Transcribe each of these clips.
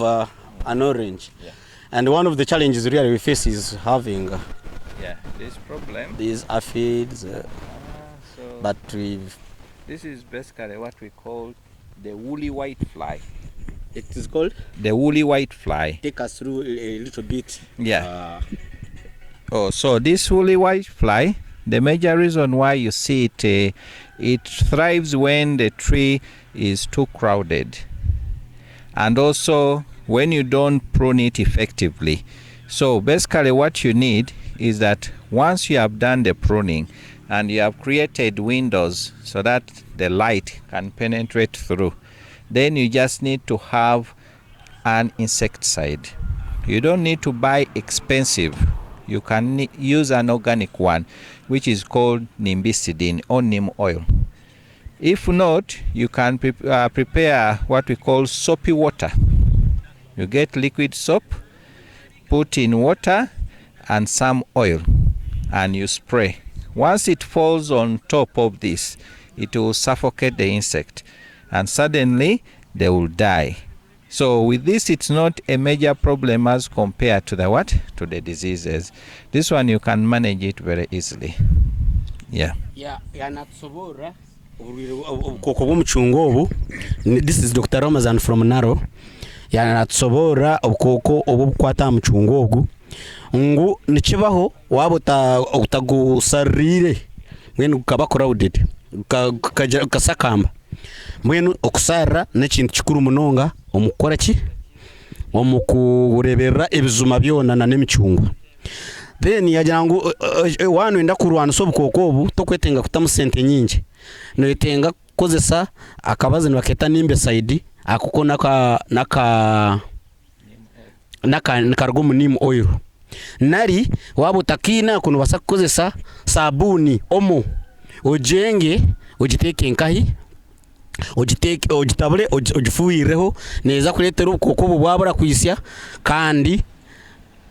an orange. Yeah. And one of the challenges really we face is having this problem. These aphids. But this is basically what we call the woolly white fly. It is called? The woolly white fly. Take us through a little bit. Yeah. So this woolly white fly, the major reason why you see it, it thrives when the tree is too crowded. And also when you don't prune it effectively. So basically what you need is that once you have done the pruning and you have created windows so that the light can penetrate through, then you just need to have an insecticide. You don't need to buy expensive. You can use an organic one, which is called nimbicidine or neem oil. If not, you can prepare what we call soapy water. You get liquid soap, put in water and some oil, and you spray. Once it falls on top of this, it will suffocate the insect, and suddenly they will die. So with this, it's not a major problem as compared to to the diseases. This one you can manage it very easily. Yeah. This is Dr. Ramazan from Naro. Yanatsobora ubukoko obukwata mucungo ogu ngo nikibaho waba utagusarire mwene ukaba crowded ukasakamba mwene okusara n'ekintu kikuru munonga omukora ki omukurebera ebizuma byonana n'emicungwa. Then yagira ngo wanu enda kurwana so bukoko obu tokwetenga kutamu sente nyingi no yetenga kozesa akabaze baketa nimbe side akuko naka kargomu neem oil nari waba utakina kuno basa kukozesa sabuni omo ojenge ojiteke nkahi ojitabule ojifuireho neza kuletera ubukoko bwabura kwisya kandi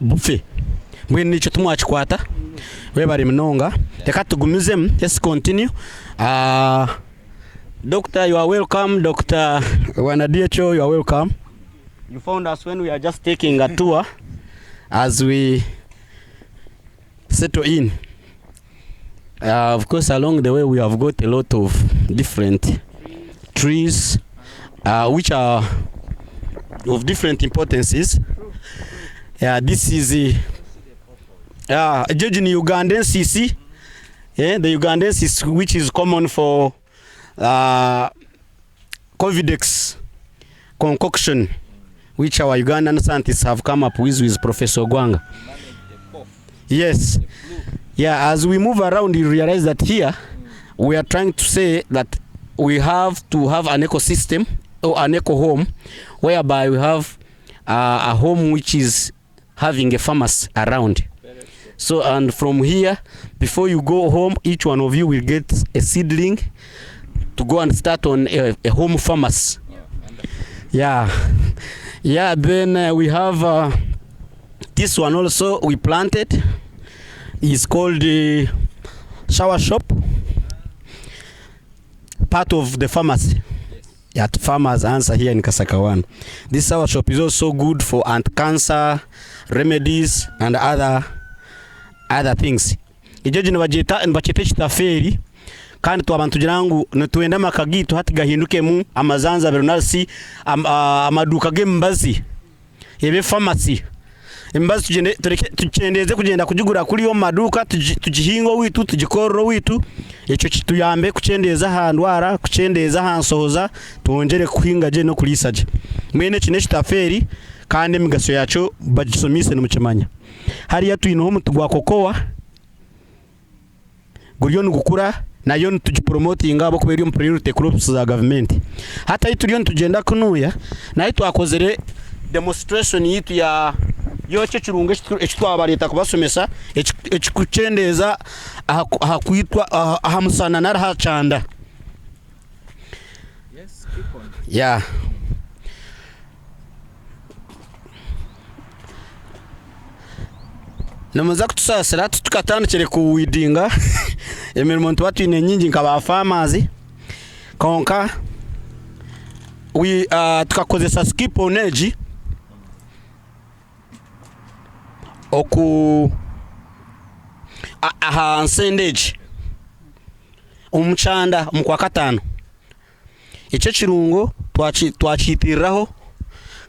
bupfe mwene nico tumwachikwata webari mnonga teka tugumizem. Let's continue. Doctor, you are welcome. Dr. Wanadiecho, you are welcome. You found us when we are just taking a tour as we settle in. Of course, along the way we have got a lot of different trees which are of different importances. This is judging Ugandensis. The Ugandensis, which is common for Covidex concoction, which our Ugandan scientists have come up with Professor Gwanga. Yes. Yeah, as we move around, you realize that here we are trying to say that we have to have an ecosystem or an eco home whereby we have a home which is having a farmers around. So, and from here, before you go home, each one of you will get a seedling to go and start on a home farmers. Yeah. Then we have this one also we planted. It's called the shower shop, part of the pharmacy at Farmers Answer here in Kasakawan. This shower shop is also good for anti-cancer remedies and other things. Ijoji nibachete chitaferi kandi twabantu girangu netuenda makagito hati gahinduke mu amazanza bernasi amaduka gembazi ebe pharmacy imbazi tugendeze kugenda kujigura kuri yo maduka tugihingo witu tugikorro witu eco kituyambe kucendeza handwara kucendeza hansohoza tuongere kuhinga je no kulisaje mwene kine kitaferi kandi migaso yaco bagisomise no mukimanya hari yatuino mu tugwa kokowa guriyo ngukura nayo tugipromotinga abo kubera yo priority crops za government hata ituriyo tugenda kunuya nayo twakozere demonstration yitu ya yoche kirunga ekitwaba leta kubasomesa ekikucendeza ahakwitwa ahamusana narahacanda. Yes, Skeepon. Yeah. Namaza kutusasira tukatandikire kuwidinga emirimo ntwatwine nyingi nkaba farmers konka we tukakozesa Skeepon energy oku aha nsendage umucanda mu kwa katano icyo kirungo twacitiriraho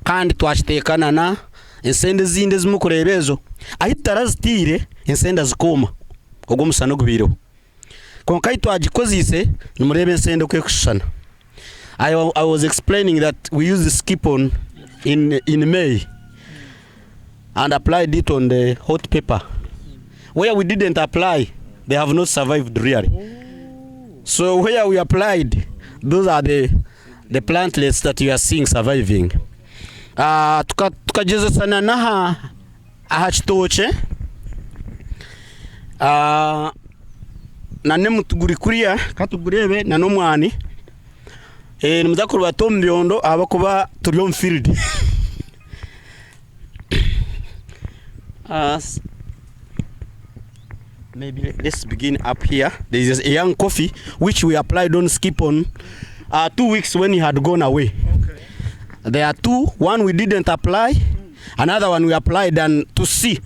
kandi twacitekana na insende zinde zimukurebezo ahitara zitire insenda zikoma ubwo musano gubireho konkai twagikozise numurebe insende kwe kushana. I was explaining that we use the Skeepon in May and applied it on the hot pepper. Where we didn't apply, they have not survived really. So where we applied, those are the plantlets that you are seeing surviving. Tukajeza sana naha ahachitoche nane mutuguri kuriya katugurebe na nomwani nimuzakuru batombyondo abakuba turiyo mfield. Maybe let's begin up here. There is a young coffee which we applied on Skeepon 2 weeks when he had gone away. Okay. There are two. One we didn't apply, another one we applied and to see.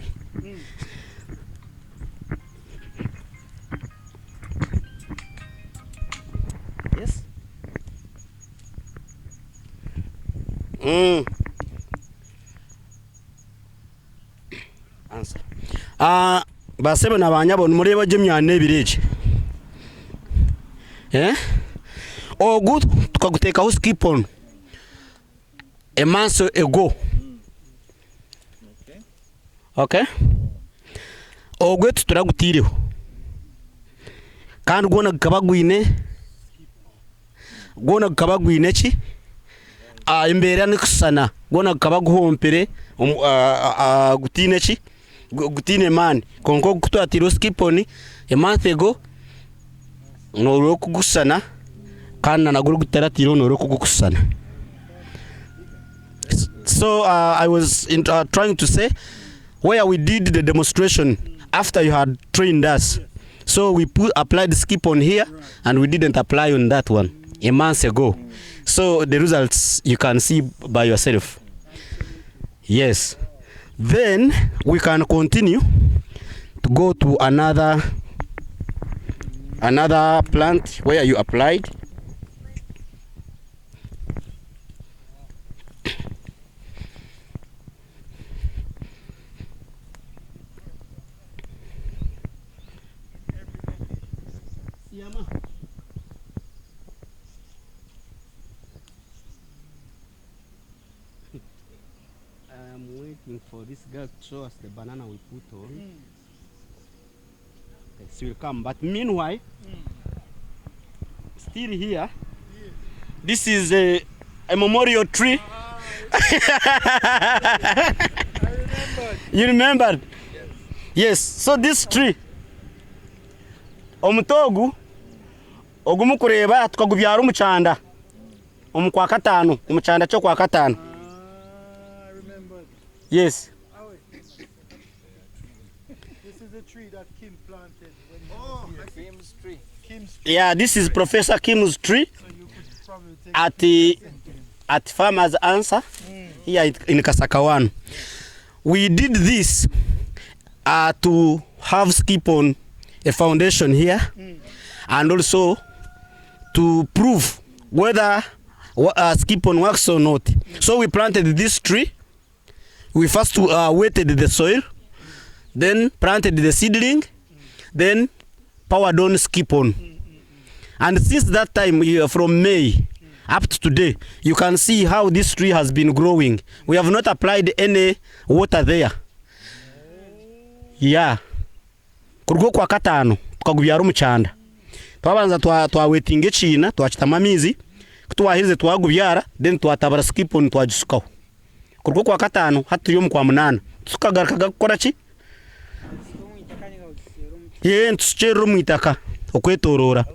Yes. Answer. Basebe nabanyabona mureba je myane bireje ogu tukaguteka ho Skeepon a month ago. Okay, ogu turagutireho kandi gona kabagwine ki imbere ni kusana gona kabaguhompere gutine ki gutine man konko kutwatiro Skeepon a month ago no kugusana kana naguru gutaratiro no kugusana. So I was trying to say where we did the demonstration after you had trained us. So we applied the Skeepon here and we didn't apply on that one a month ago. So the results you can see by yourself. Yes. Then we can continue to go to another plant where you applied. I'm waiting for this girl to show us the banana we put on. Okay, she will come. But meanwhile, still here, this is a memorial tree. I remembered. You remembered? Yes. So this tree, omutogu, ogumukureba tukagubyara umucanda. Omukwa katano, umucanda cyo kwa katano. Yes. This is the tree that Kim planted when he was here. Kim's tree. Kim's tree. Yeah, this is Professor Kim's tree So you could probably take at Farmer's Answer here in Kasakawan. We did this to have Skeepon a foundation here and also to prove whether Skeepon works or not. So we planted this tree. We first wetted the soil, then planted the seedling, then powered on Skeepon. And since that time, from May up to today, you can see how this tree has been growing. We have not applied any water there. Yeah. Kurgo kwa katano, tukagubyara umucanda. Twabanza twawetinga ecina, twachitama amizi, kutwahirize twagubyara, then twatabara Skeepon twagisukaho. Kurgo kwa katano haturiyo mu kwa munana tukagaruka gakora ki ntucero mu itaka okwetorora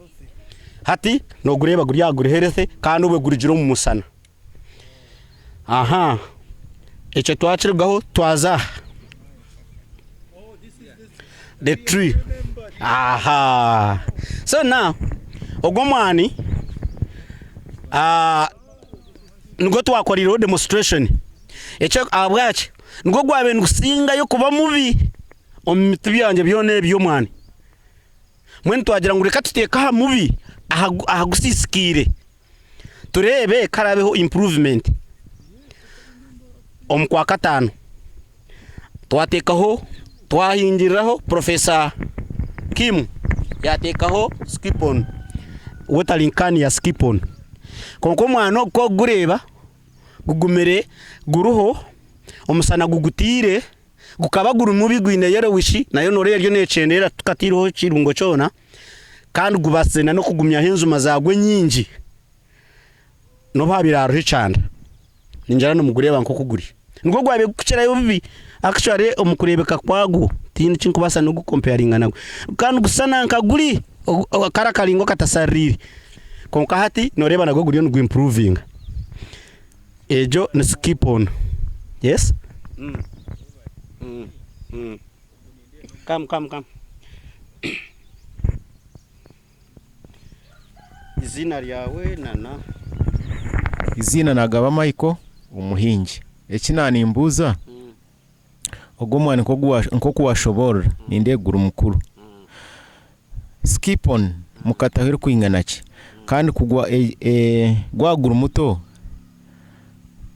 hati no gureba gurya gureherese kandi ube gurigiro mu musana. Aha, icyo twacirgaho twaza the tree. Aha, so now ogomwani nugo twakoriro demonstration. echo abwache ngo gwabe ngusinga yo kuba mubi omitu byanje byone by'omwani mwene twagira ngo reka tuteka ha mubi ahagusisikire turebe karabeho improvement omukwa katano twatekaho twahingiraho Professor Kim yatekaho Skeepon watalinkani ya Skeepon konko mwana ko gureba gugumere guruho omusana gugutire gukaba guru mubi gwine yero wishi nayo nore ryo necendera tukatiriho kirungo cyona kandi gubasena no kugumya henzu mazagwe nyinji no babiraruhe cyane ninjara no mugureba nko kuguri ngo gwabe kucera yo bibi actually omukurebeka kwagu tini chinkubasa no gucomparinga nago kandi gusana nkaguri karakalingo katasariri konka hati noreba nago guri no improving ejo ni Skeepon. Yes. Come. Izina ryawe nana. Izina nagaba Michael umuhingi. Ekinani imbuza. Ogomwana nko kuwashobora ninde guru mukuru. Skeepon mukatahira kwinganaki. Kandi kugwa gwaguru muto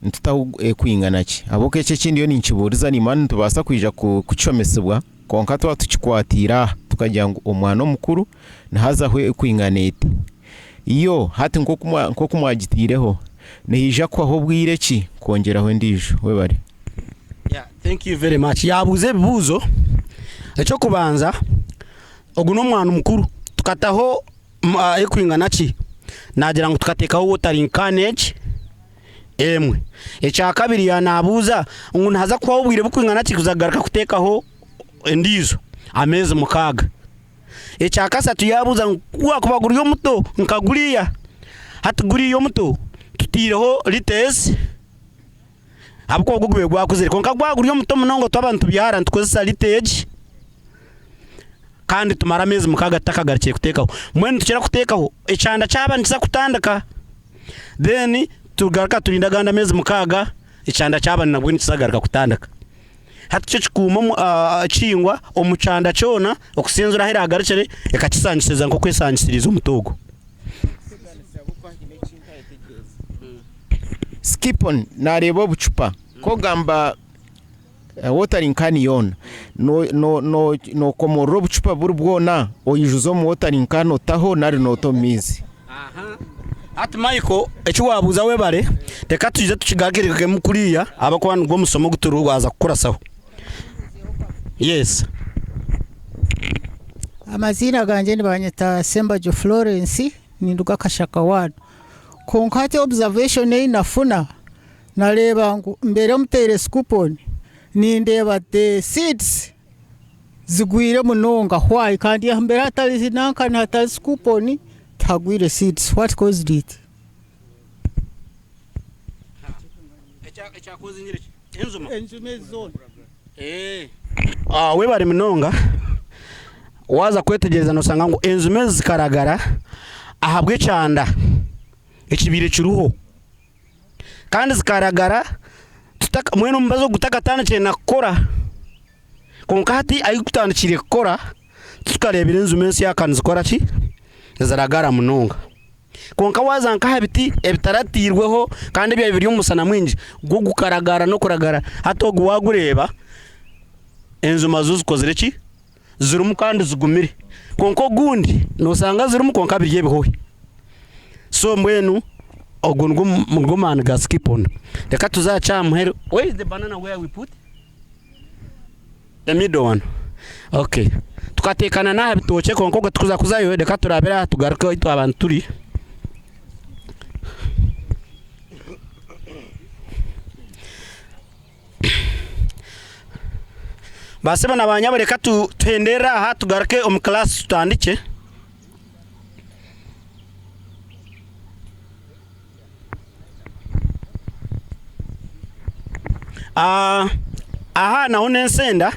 ntutaho kwinganaki aboke ece kindi yo ninkiburiza ni mani tubasa kwija kucomesebwa konka twa tukikwatira tukagira ngo omwana omukuru nahaza hwe kwinganete iyo hati nko kumwagitireho nihija kwaho bwireki kongeraho ndijo we bari. Yeah, thank you very much. Yabuze bibuzo eco kubanza oguno mwana mukuru tukataho ekwinganaki nagira ngo tukatekaho waterinkanage emwe echa kabiri yanabuza umuntu haza kwawubwire bukwingana kikuzagaraka kutekaho endizo ameze mukaga echa kasatu yabuza kwa kubagura yo muto nkaguriya hatuguri yo muto tutireho litesi abwo gugwe gwakuzire konka gwagura yo muto munongo twabantu byara ntukozesa liteji kandi tumara amezi mukaga takagarikiye kutekaho mwene tukira kutekaho ecanda cyabandisa kutandaka then tugaraka turinda ganda amezi mukaga icanda cyabana nabwo ntisagaraka kutandaka hati cyo kikuma cingwa omucanda cyona okusinzura hera agaricere ekakisangiseza nko kwesangishiriza umutogo. Skeepon narebo bucupa ko gamba watering yona no komoro bucupa burubwona oyijuzo mu watering taho nari notomizi. Aha ati Michael echo wabuza we bare teka tuje tukigagirike mukuriya abakwana ngo musomo guturu waza kukurasaho. Yes. Amazina ganje ni banyeta Sembajo Florence ninduka kashaka wano konkate observation inafuna nareba ngo mbere mutere Skeepon nindeba the seeds zigwire munonga why kandi mbere atali zinanka na atali Skeepon tagwire seeds. What caused it? Echa kozi nyire enzuma zone we bari munonga waza kwetegereza no sanga ngo enzume zikaragara ahabwe cyanda ekibire kiruho kandi zikaragara tutaka mwene mbazo gutakatana cyane nakora konka hati ayikutandikire kora tukarebera enzume nsi yakana zikora ki zaragara munonga konka waza nka habiti ebitaratirweho kandi bya biri umusana mwinji gwo gukaragara no kuragara hato gwagureba enzuma zuzikozere ki zirumu kandi zigumire konko gundi no sanga zirumu konka birye bihowe so mwenu ogungo mugomana ga Skeepon reka tuzacha muhero. Where is the banana where we put the middle one? Okay, tukatekana na bitoche konko tukuza kuzayo reka turabera tugaruka ito abantu turi base bana banyabo reka tutendera aha tugaruke mu class tutandike. Aha naho nensenda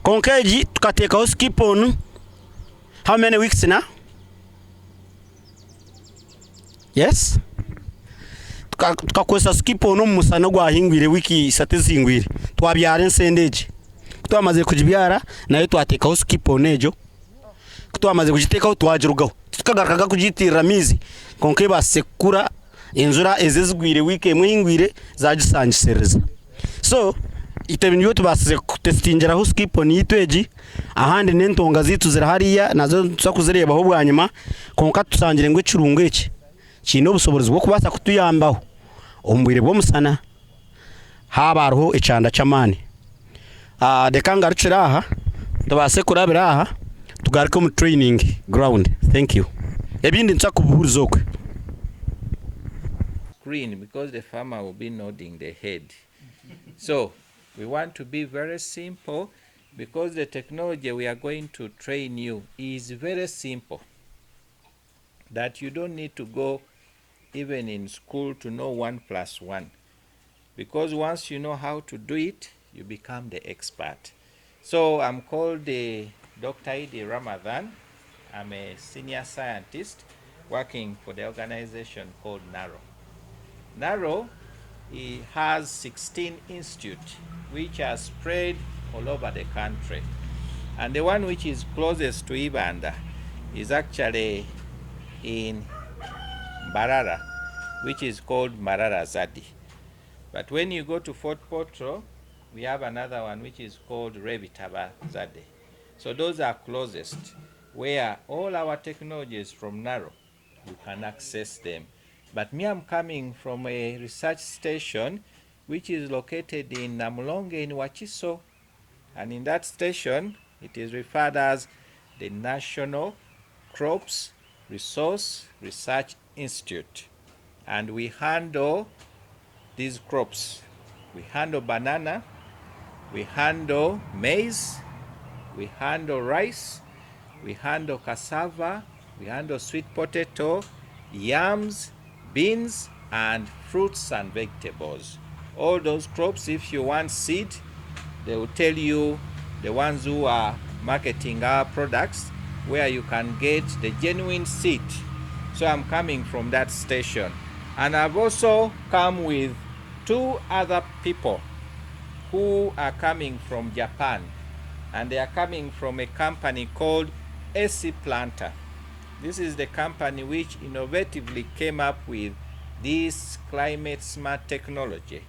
konkeji tukatekaho Skeepon. How many weeks now? Yes, tukakozesa Skeepon omusana gwahingwire wiki 3 zingwire twabyara ensendeje twamaze kugibyara nayo twatekaho Skeepon ejo twamaze kugitekaho twagirugaho tukagarukaga kugitirira mizi konke basekura inzura ezezigwire wiki emwe hingwire zagisangisereza so itebinyo tubasize kutestingeraho Skeepon yitweji ahandi n'entonga zitu zirahariya nazo tusakuzirebaho bwanyuma konka tusangire ngo kirungo iki kino obusobozi bwo kubasa kutuyambaho ombwire bwo musana habaroho ecanda chamani dekanga rucira aha tubase kurabira aha tugaruke mu training ground. Thank you. Ebindi nsakubuhuriza okwe Screen, because the farmer will be nodding the head. So we want to be very simple, because the technology we are going to train you is very simple, that you don't need to go even in school to know 1 + 1, because once you know how to do it, you become the expert. So I'm called Dr. Idi Ramadan. I'm a senior scientist working for the organization called NARO. NARO has 16 institutes which are spread all over the country. And the one which is closest to Ibanda is actually in Mbarara, which is called Marara Zadi. But when you go to Fort Portal, we have another one which is called Revitaba Zade. So those are closest, where all our technologies from NARO, you can access them. But me, I'm coming from a research station which is located in Namulonge in Wachiso. And in that station, it is referred as the National Crops Resource Research Institute. And we handle these crops. We handle banana, we handle maize, we handle rice, we handle cassava, we handle sweet potato, yams, beans, and fruits and vegetables. All those crops, if you want seed, they will tell you, the ones who are marketing our products, where you can get the genuine seed. So I'm coming from that station. And I've also come with 2 other people who are coming from Japan. And they are coming from a company called AC Planter. This is the company which innovatively came up with this climate smart technology.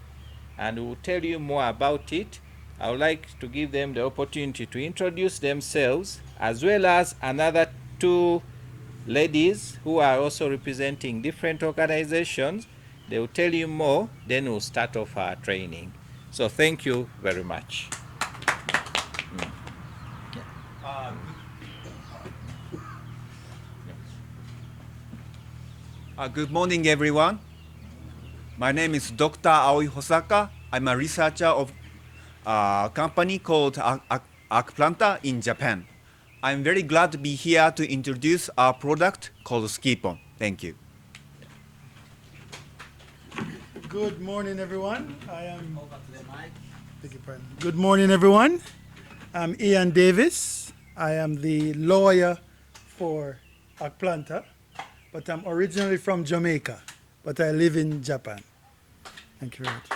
And we'll tell you more about it. I would like to give them the opportunity to introduce themselves, as well as another 2 ladies who are also representing different organizations. They will tell you more, then we'll start off our training. So thank you very much. Good morning, everyone. My name is Dr. Aoi Hosaka. I'm a researcher of a company called Akplanta in Japan. I'm very glad to be here to introduce our product called Skeepon. Thank you. Good morning, everyone. Beg your pardon. Good morning, everyone. I'm Ian Davis. I am the lawyer for Akplanta, but I'm originally from Jamaica, but I live in Japan. Thank you very much.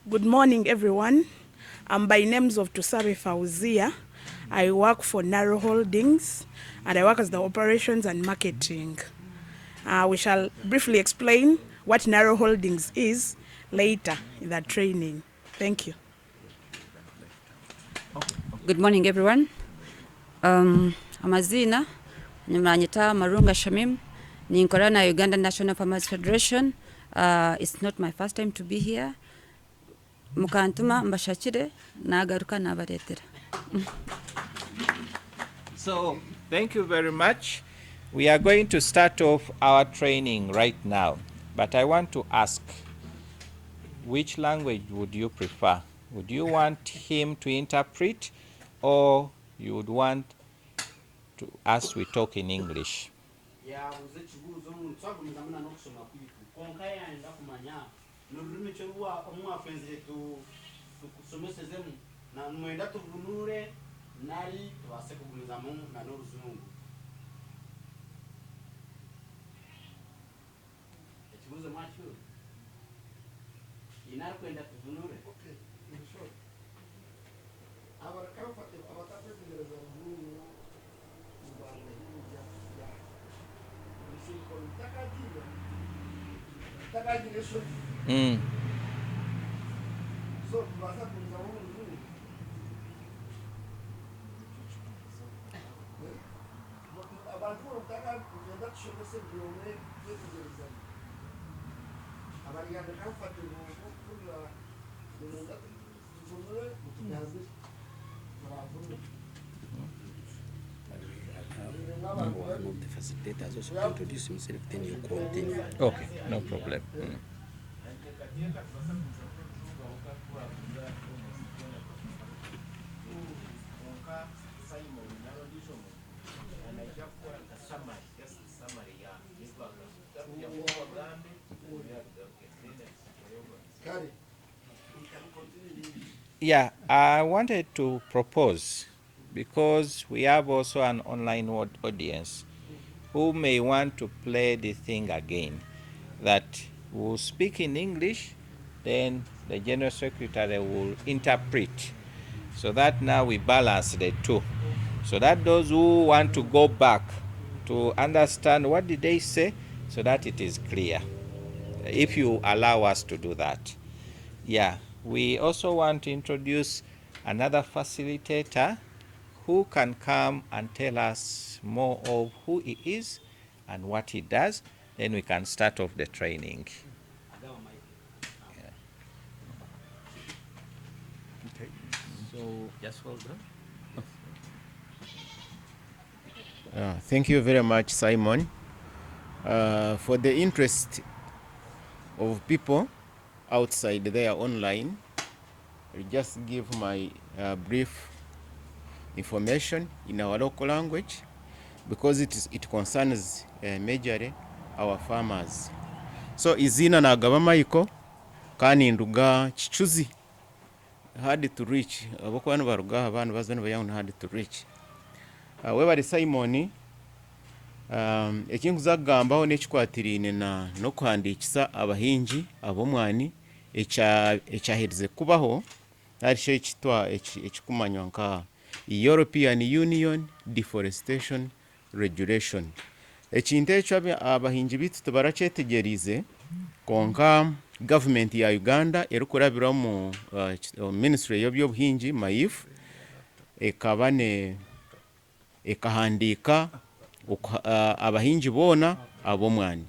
Good morning, everyone. I'm by names of Tusabe Fauzia. I work for Naro Holdings, and I work as the operations and marketing. We shall briefly explain what Naro Holdings is later in the training. Thank you. Good morning, everyone. Amazina, Nyamanyita Marunga Shamim, Ninkorana Uganda National Farmers Federation. It's not my first time to be here. Mukantuma mbashakire nagaruka nabaretera. So thank you very much. We are going to start off our training right now, but I want to ask, which language would you prefer? Would you want him to interpret, or you would want us to talk in English? Mm. One of the facilitators also introduce himself, then you continue. Okay, no problem. Mm. Yeah, I wanted to propose, because we have also an online audience who may want to play the thing again, that will speak in English, then the General Secretary will interpret, so that now we balance the two, so that those who want to go back to understand what did they say, so that it is clear, if you allow us to do that. Yeah, we also want to introduce another facilitator who can come and tell us more of who he is and what he does. Then we can start off the training. Okay. So just hold on. Thank you very much, Simon. For the interest of people outside there online, I'll just give my brief information in our local language, because it concerns majorly our farmers. So izina nagaba Michael kandi nduga chichuzi hard to reach abokwana baruga abantu bazana bayawuna hard to reach. Webali Simon, ekinkuza kugambaho n'ekikwatirine no kuhandikisa abahingi ab'omwani ekyaherize kubaho arisho ekitwa ekikumanywa nka European Union Deforestation Regulation. Ekintu ekyo abahingi bitu tebarakyetegyerize, konka government ya Uganda erikurabira mu Ministry y'ebyobuhingi MAIF ekaba ekahandika abahingi bona ab'omwani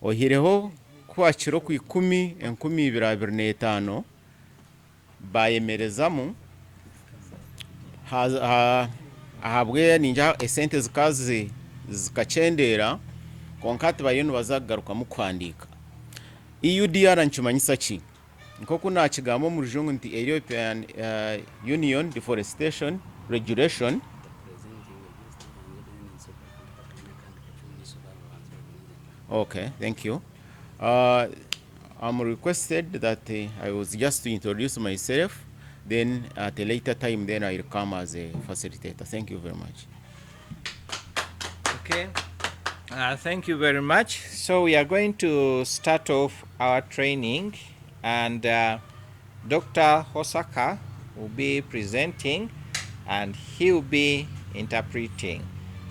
ohireho kwakiro ku 10/2025 bayemerezamu ahabwe ninja esente zikazi zikachendera konka tibariyo nibazagaruka mu kwandika. EUDR nkimanyisa ki nkoko nakigamba mu rujungu nti European Union Deforestation Regulation. Okay, thank you. I'm requested that I was just to introduce myself, then at a later time then I'll come as a facilitator. Thank you very much. Okay. Thank you very much. So we are going to start off our training, and Dr. Hosaka will be presenting and he will be interpreting.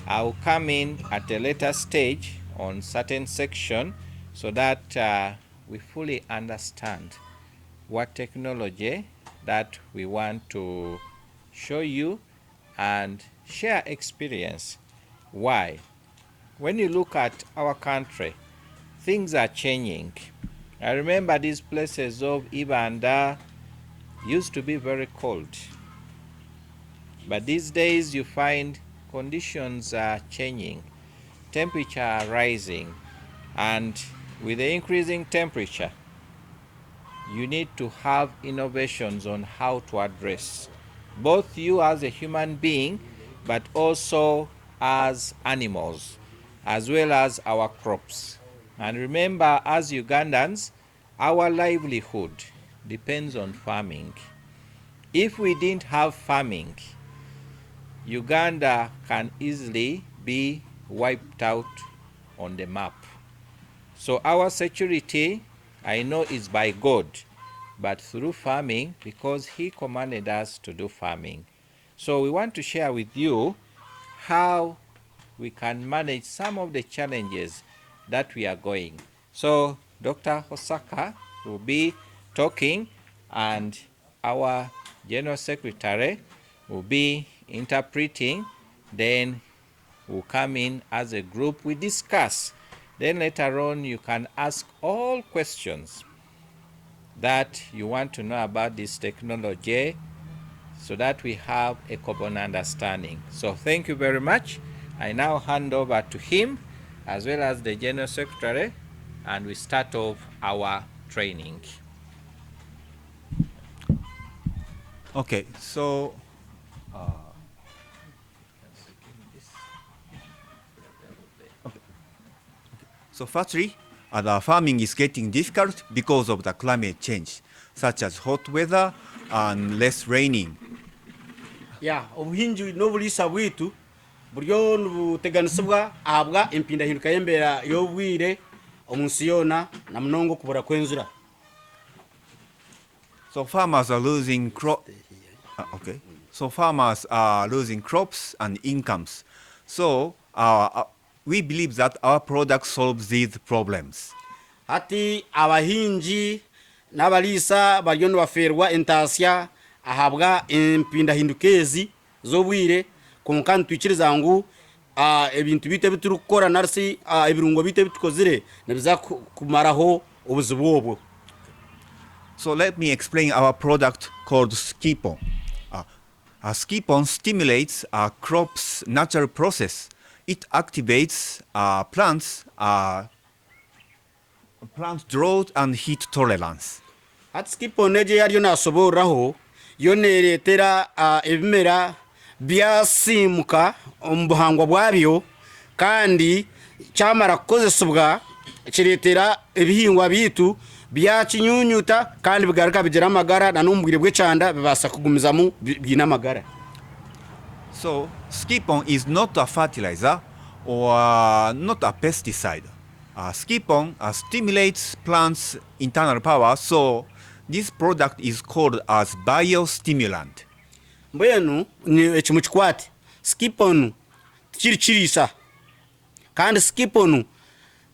I will come in at a later stage on certain section so that we fully understand what technology that we want to show you and share experience. Why? When you look at our country, things are changing. I remember these places of Ibanda used to be very cold. But these days you find conditions are changing, temperature are rising, and with the increasing temperature, you need to have innovations on how to address both you as a human being, but also as animals, as well as our crops. And remember, as Ugandans, our livelihood depends on farming. If we didn't have farming, Uganda can easily be wiped out on the map. So our security, I know, is by God, but through farming, because He commanded us to do farming. So we want to share with you how we can manage some of the challenges that we are going. So Dr. Hosaka will be talking, and our General Secretary will be interpreting. Then we'll come in as a group, we discuss. Then later on you can ask all questions that you want to know about this technology, so that we have a common understanding. So thank you very much. I now hand over to him as well as the General Secretary, and we start off our training. Okay, so so firstly, the farming is getting difficult because of the climate change, such as hot weather and less raining. ya obuhinji n'obulisa bwitu buryo nubuteganisibwa ahabwa empindahinduka y'embeera y'obwire omunsi yoona na munonga okubura kw'enjura. So farmers are losing So farmers are losing crops and incomes. So we believe that our product solves these problems. Hati abahinji n'abaliisa baryo nibaferwa entaasya ahabwa empindahinduka ezi z'obwire, konka nitwikiriza ngu ebintu bitu ebiturikukora narisi ebirungo bitu ebitukozire nibiza kumaraho obuzibu obwo. So let me explain our product called Skeepon. Skeepon stimulates crops' natural process. It activates plants' drought and heat tolerance. Hati Skeepon eje yaryo nasoborraho yo neretera ebimera byasimuka omu buhangwa bwabyo, kandi kyamara kukozesebwa kiretera ebihingwa bitu byakinyunyuta kandi bigaruka bigira amagara na n'omubwire bw'ekyanda bibasa kugumizamu byina amagara. So Skeepon is not a fertilizer or not a pesticide. Skeepon stimulates plants' internal power, so this product is called as biostimulant. Mbwenu ekimu kikwate Skeepon kirikiriisa, kandi Skeepon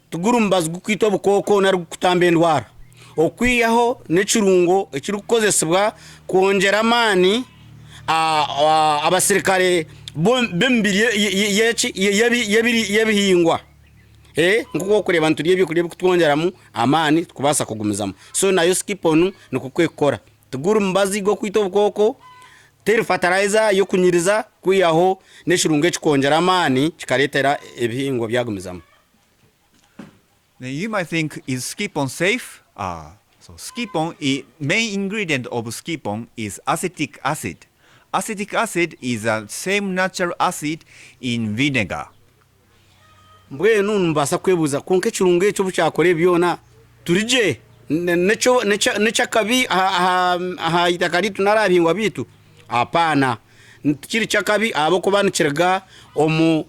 tugurumbazi gukwita obukooko nari gukutamba endwara, okwiyaho n'ekirungo ekirikukozesebwa kwongera amaani abasirikare b'emibiri y'ebihingwa, nkuko okureba nturya ebyokurya ebikutwongeramu amaani tukubasa kugumizamu. So nayo Skeepon nikukwekora tugurumbazi gwokwita obukooko, teri fertilizer yokunyiriza, kwiyaho n'ekirungo ekikongera amaani kikaretera ebihingwa byagumizamu. Now you might think, is Skeepon safe? So Skeepon, main ingredient of Skeepon is acetic acid. Acetic acid is the same natural acid in vinegar. Mbwenu mbasa kwebuza konke ekirungo ekyo bukyakora byona turije nekyakabi aha itaka litu narabihingwa bitu apana kiri kyakabi abo kuba nikirga omu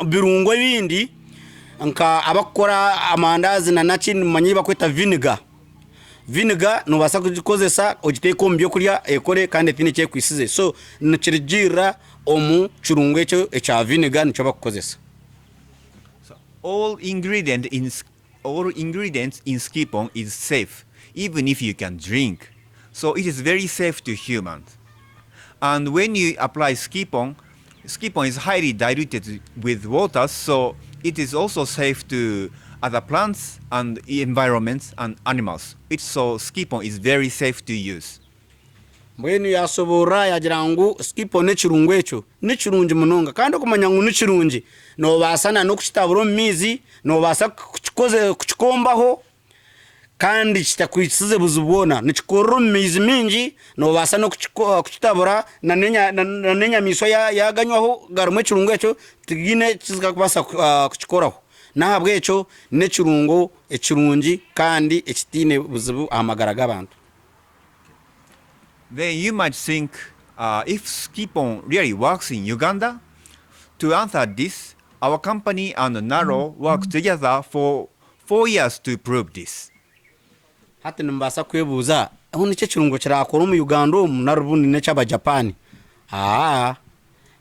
birungo ebindi nka abakora amandazi na nakindi manyi bakweta vinegar nobasa kugikozesa ogiteeka omu byokurya ekore kandi etine kyekwisize. So nikirigira omu kirungo ekyo ekya vinegar nikyo bakukozesa. So all ingredients in Skeepon is safe, even if you can drink. So it is very safe to humans. And when you apply Skeepon is highly diluted with water, so it is also safe to other plants and environments and animals. So Skeepon is very safe to use. Mbwenu yasobora yagira ngu Skeepon n'ekirungo ekyo nikirungi munonga, kandi okumanya ngu nikirungi nobasa n'okukitabura omu miizi, nobasa kukikombaho kandi kitakwisize buzibu bwona, nikikorera omu miizi mingi nobasa n'okukitabura na n'enyamiiswa yaganywaho garimu ekirungo ekyo tigine kizikakubasa kukikoraho. Nahabwa ekyo n'ekirungo ekirungi kandi ekitiine buzibu aha magara g'abantu. Then you might think, if Skeepon really works in Uganda. To answer this, our company and Naro worked together for 4 years to prove this. Hati nimbasa kwebuza huni cyo kirungo kirakora mu Uganda mu narubundi ne cyaba Japan.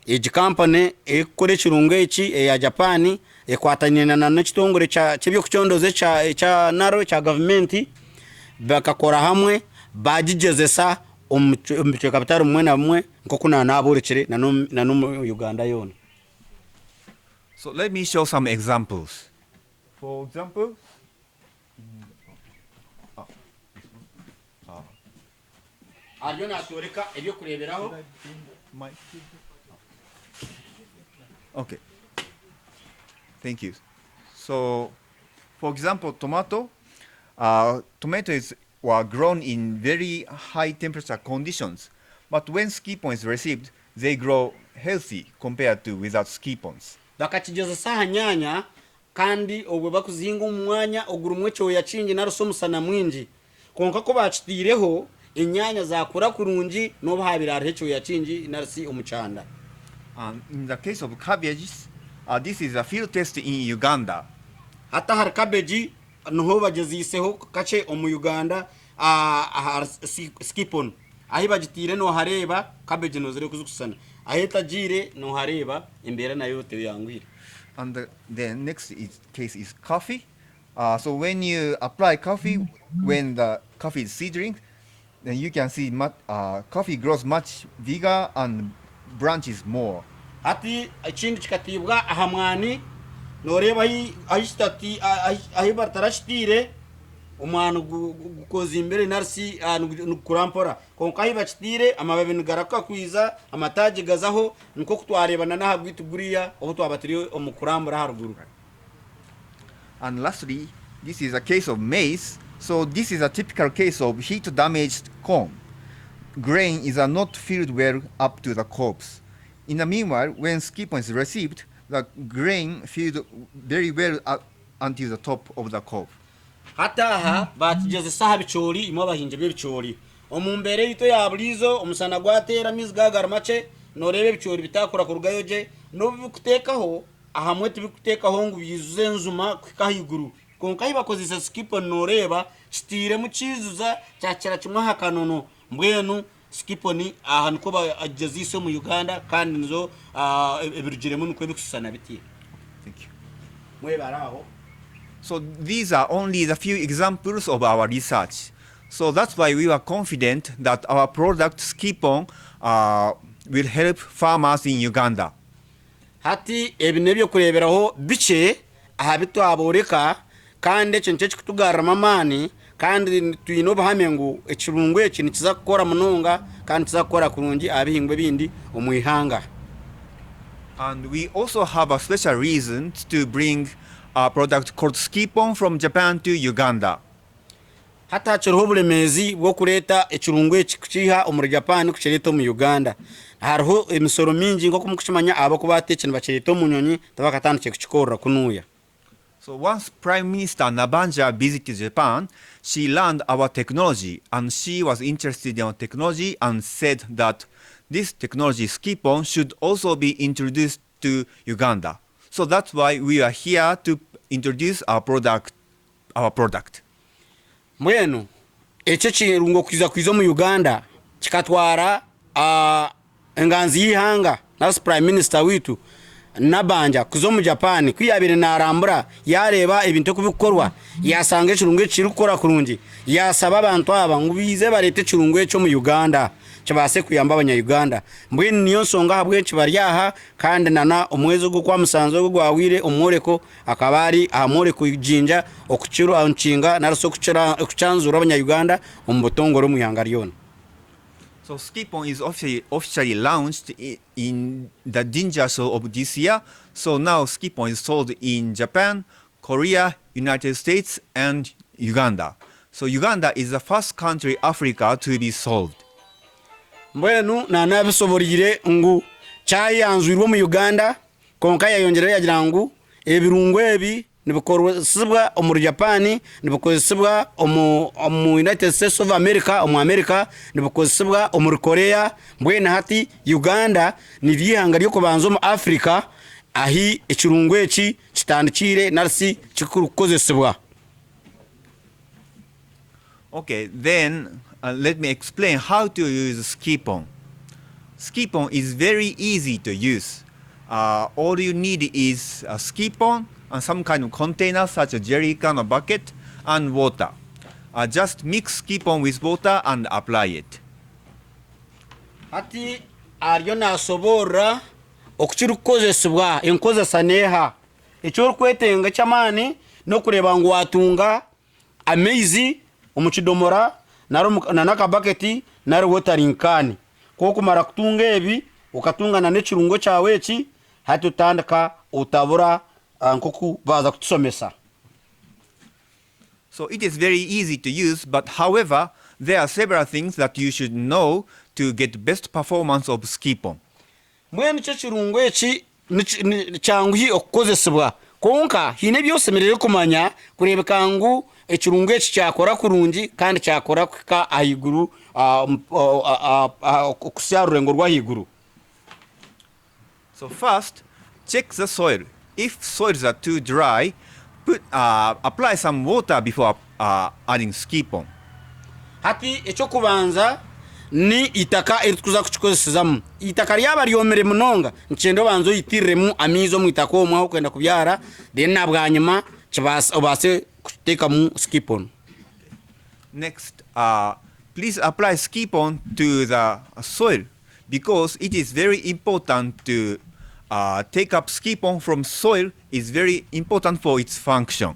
Eji company ekore kirungo eki ya Japan ekwatanyana na kitongore cyebyo kucyondoze cha Naro cha government bakakora hamwe bagigezesa umcyo kapitali mwe na mwe nko kuna naburekere na no Uganda yone. So let me show some examples. For example, okay. Thank you. So, for example, tomato were grown in very high temperature conditions, but when Skeepon is received, they grow healthy compared to without Skeepons. Bakakigeza saha nyanya kandi obwe bakuzinga umwanya ogurumwe cyo yacinje narusomusana mwinji konka ko bacitireho inyanya zakura kurunji no bahabirare cyo yacinje narsi umucanda. In the case of cabbages, this is a field test in Uganda. Hata har cabbage no bageziseho kace mu Uganda Skeepon ahi bagitire no hareba cabbage no zire kuzukusana aheta jire no hareba imbere nayo te yangwire. And the next case is coffee. So when you apply coffee, when the coffee is seedling, then you can see coffee grows much bigger and branches more. Ati ikindi kikatibwa ahamwani noreba ahistati ahibartarashitire umwana gukoza imbere narsi kurampora konka ahibachitire amababe ngaraka kwiza amataje gazaho niko kutwarebana na habwituguriya oho twabatiriye omukurambura haruguru. And lastly, this is a case of maize. So this is a typical case of heat damaged corn. Grain is not filled well up to the cobs. In the meanwhile, when Skeepon is received, the grain filled very well until the top of the cob. Hataha batigeze saha bicori imo bahinje b'ibicori omumbere yito yabulizo omusana gwatera mizgagara mace norebe bicori bitakora kurugayoje no bikutekaho ahamwe tibikutekaho ngo bizuze nzuma kwikahiguru konka ibakozisa Skeepon noreba kitire mu cizuza cyakira kimwe hakanono mbwenu Skeepon ahantu ko bagezise mu Uganda kandi nzo ebirugire mu nko bikusana biti. Thank you. Mwe baraho. So these are only the few examples of our research. So that's why we are confident that our product Skeepon will help farmers in Uganda. Hati ebinebyo kureberaho bice ahabitwaboreka kandi cyenche kitugarra mamani kandi tuyino bahamengu ekirungu ekintu kizakora munonga kandi kizakora kurungi abihingwe bindi omwihanga. And we also have a special reason to bring a product called Skeepon from Japan to Uganda. Hata choroho bulemezi bwo kureta ekirungu ekikiha omuri Japan kukireto mu Uganda. Hariho emisoro mingi ngo kumukimanya abo kubatekene bakireto mu nyonyi tabakatandike kukikorra kunuya. So once Prime Minister Nabanja visited Japan, she learned our technology and she was interested in our technology and said that this technology Skeepon should also be introduced to Uganda. So that's why we are here to introduce our product. Mwenu eche kirungo kwiza mu Uganda kikatwara enganzi yihanga na Prime Minister witu Nabanja kuzo mu Japan kwiyabire narambura yareba ibintu kubikorwa yasanga kirungo kirukora kurungi yasaba abantu aba ngubize barete kirungo cyo mu Uganda cyabase kuyamba abanya Uganda mbwene niyo songa habwe kibaryaha kandi nana omwezo gwo kwa musanzo gwawire omoreko akabari amore kujinja okuciro anshinga naraso kucanzura abanya Uganda ombotongoro mu yangariyona. So Skeepon is officially launched in the Jinja show of this year. So now Skeepon is sold in Japan, Korea, United States, and Uganda. So Uganda is the first country Africa to be sold. Mbwenu na nabisoborire ngu cyayanzwirwa mu Uganda konka yayongera yagira ngu ebirungo ebi nibikorwa omuri Japan nibikozesebwa omu United States of America omu America nibikozesebwa omuri Korea mbwene hati Uganda nirihanga ryo kubanza mu Africa ahi ekirungo eki kitandikire narisi kikukozesebwa. Okay, then let me explain how to use Skeepon. Skeepon is very easy to use. All you need is a Skeepon and some kind of container such as jerry can or bucket and water. Just mix Skeepon with water and apply it. Hati ariyo nasobora okukirukozesebwa enkozesa neha ekyo kwetenga kyamani no kureba ngo watunga amazing omukidomora na nakabaketi nari watering can ko kumara kutunga ebi ukatunga na nekirungo cyawe eki hati utandika utabura nkoku baza kutusomesa. So it is very easy to use, but however, there are several things that you should know to get best performance of Skeepon. Mwene cyo kirungo eki cyanguhi okukozesebwa konka hine byose mirire kumanya kurebeka ngo ekirungo eki cyakora kurungi kandi cyakora ka ahiguru okusyarure ngo rwahiguru. So first, check the soil. If soils are too dry, apply some water before adding Skeepon. Hati ekyo kubanza ni itaka eritukuza kukikozesezamo itaka lyaba lyomere munonga nkyendo banzo yitiremu amizo mu itaka omwe aho kwenda kubyara then nabwanyuma kibasa obase kuteka mu Skeepon. Next, please apply Skeepon to the soil because it is very important to take up Skeepon from soil is very important for its function.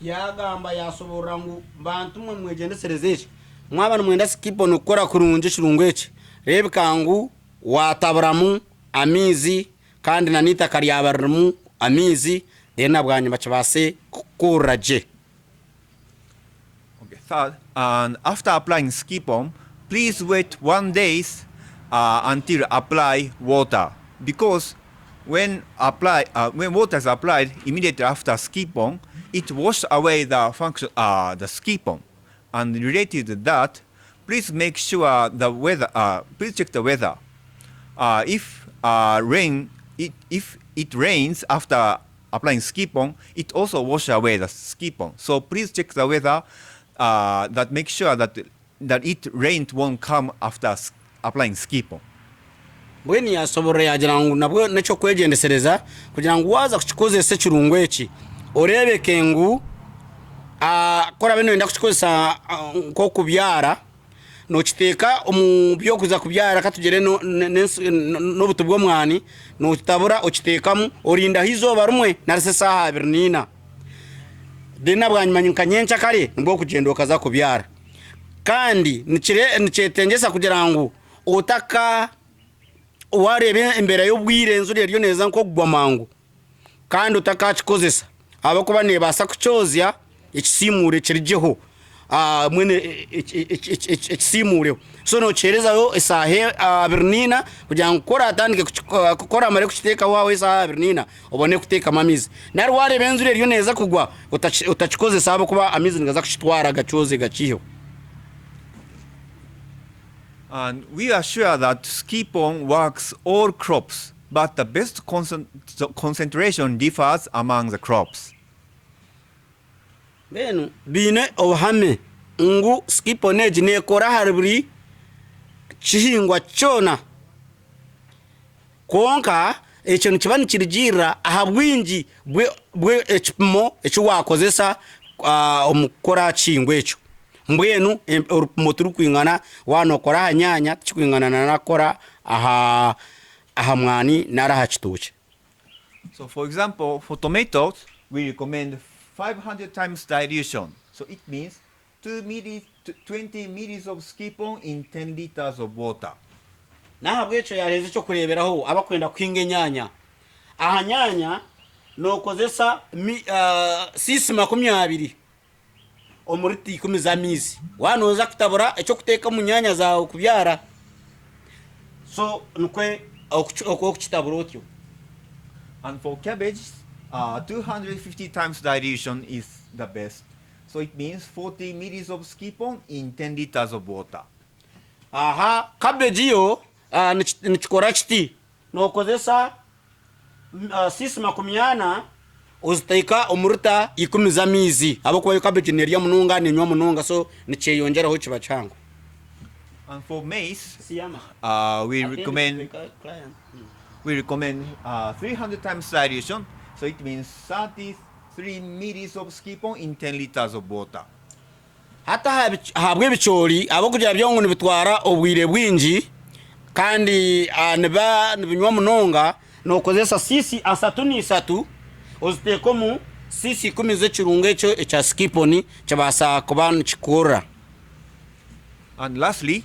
Yagamba yasobora ngo bantu mwe mwegendesereze mwaba mwenda Skeepon ukora kurunje kirungo eki rebeka ngo wataburamu amizi kandi nanita karyabarmu amizi dena bwanyuma kibase kukuraje. Okay, third, and after applying Skeepon, please wait 1 day until apply water because when water is applied immediately after Skeepon, it washes away the function the Skeepon. And related to that, please make sure the weather. Please check the weather. If it rains after applying Skeepon, it also washes away the Skeepon. So please check the weather. That make sure that it rain won't come after applying Skeepon. Bweni yasobora yagira ngo nabwo necyo kwegendesereza kugira ngo waza kukikozesa kirungo eki orebeke ngo kora beno enda kukikozesa nko kubyara no kiteka byo kuza kubyara katugere no butubwo mwani no kitabura okitekamu orinda hizoba rumwe narise saha 24 dena bwanyuma nkanyenca kare ngo kugenda okaza kubyara kandi nicetengesa kugira ngo utaka warebe imbere y'ubwirenzo ryo neza nko gwamangu kandi utakakikozesa abakuba ne basa kucyozya ekisimure kirijeho mwene ekisimure so no cherezayo esahe 24 kugira ngo kora atandike kukora mare kukiteka wawe esaha 24 obone kuteka mamizi nari warebe enzure ryo neza kugwa utakikozesa abakuba amizi ngaza kushitwara gachoze gachiho. And we are sure that Skeepon works all crops, but the best concentration differs among the crops. Beno bine ohame ngu Skeepon ejine kora hariburi chihingwa chona konka ekintu kibani kirigira ahabwingi bwe ekipimo ekiwakozesa omukora chingwa ekyo mbwenu orupumo turukwingana wanokora hanyanya tukwingana na nakora aha mwani naraha kitoke. So for example, for tomatoes we recommend 500 times dilution. So it means 20 ml of Skeepon in 10 liters of water. Naha bwecho yareze cyo kureberaho abakwenda kwinga nyanya aha nyanya nokozesa 620 omuriti 10 za mizi wanoza kutabura ecyo kuteka mu nyanya zawe kubyara so nkwe okukitabura otyo. And for cabbage 250 times dilution is the best. So it means 40 ml of Skeepon in 10 liters of water. Aha cabbage yo nichikora kiti nokozesa sisi 40 uzitaika omuruta 10 z'amizi abokuba yo cabbage nerya munonga nenywa munonga so nicheyongeraho kiba changu. And for maize, we recommend 300 times dilution. So it means 33 milliliters of Skeepon in 10 liters of water. Hata habwe bichori abokugira byongo nibitwara obwire bwinji kandi nibinywa munonga nokozesa sisi asatu ni isatu uzitekomu sisi 10 z'ekirungo ekyo ekya Skeepon kyabasa kuba nikikura. And lastly,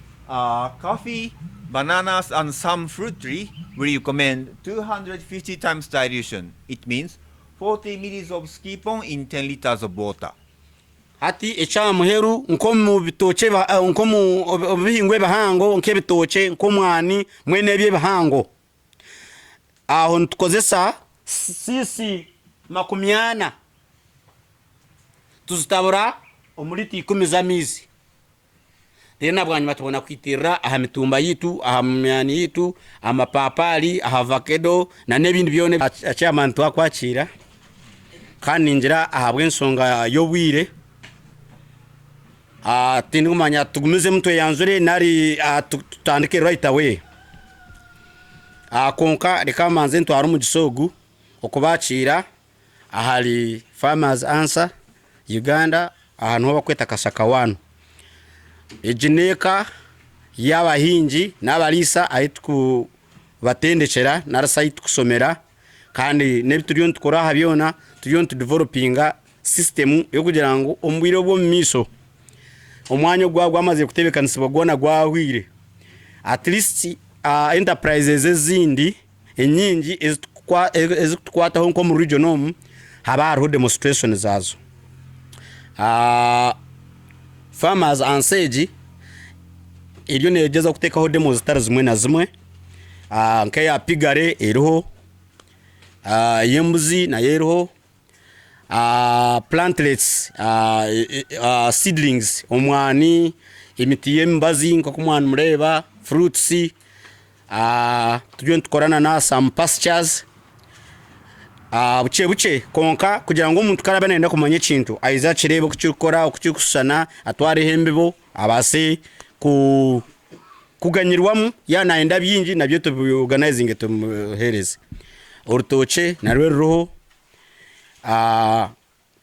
coffee, bananas, and some fruit tree, we recommend 250 times dilution. It means 40 milliliters of Skeepon in 10 liters of water. Hati echa muheru nkomu bitoche nkomu obihingwe bahango nke bitoche nkomwani mwene bye bahango aho ntukozesa sisi 40 tuzitabura omuliti 10 z'amizi tena bwanyuma tubona kwitirira aha mitumba yitu aha myani yitu amapapali aha avocado na nebindi byone achamantu akwakira kandi njira ahabwe nsonga yobwire tindi kumanya tugumize mutwe yanzure nari tutandike right away konka reka manze ntwara mu gisogu okubacira ahali Farmers Answer Uganda ahantu ho bakweta Kasaka 1 ejineka y'abahingi n'abalisa ahitku batendekera narasa kusomera kandi nebituriyo tukora habyona turiyo developinga system yo kugira ngo ombwire bwo miso omwanyo gwamaze kutebekanisa bagona gwahwire at least enterprises ezindi enyingi ezitukwataho nko mu region haba hariho demonstration zazo. Farmers Answer iryo negeza kutekaho demo zitari zimwe na zimwe nke ya pigare eriho yembuzi na yeriho plantlets seedlings omwani imiti yembazi nko kumwana mureba fruits tujye tukorana na some pastures buche konka kugira ngo umuntu karaba nenda kumanya ikintu aiza kirebe kucyukora okucyukusana atware hembebo abase kuganyirwamo yanaenda byinji nabyo to organizing to hereze urutoche narwe roho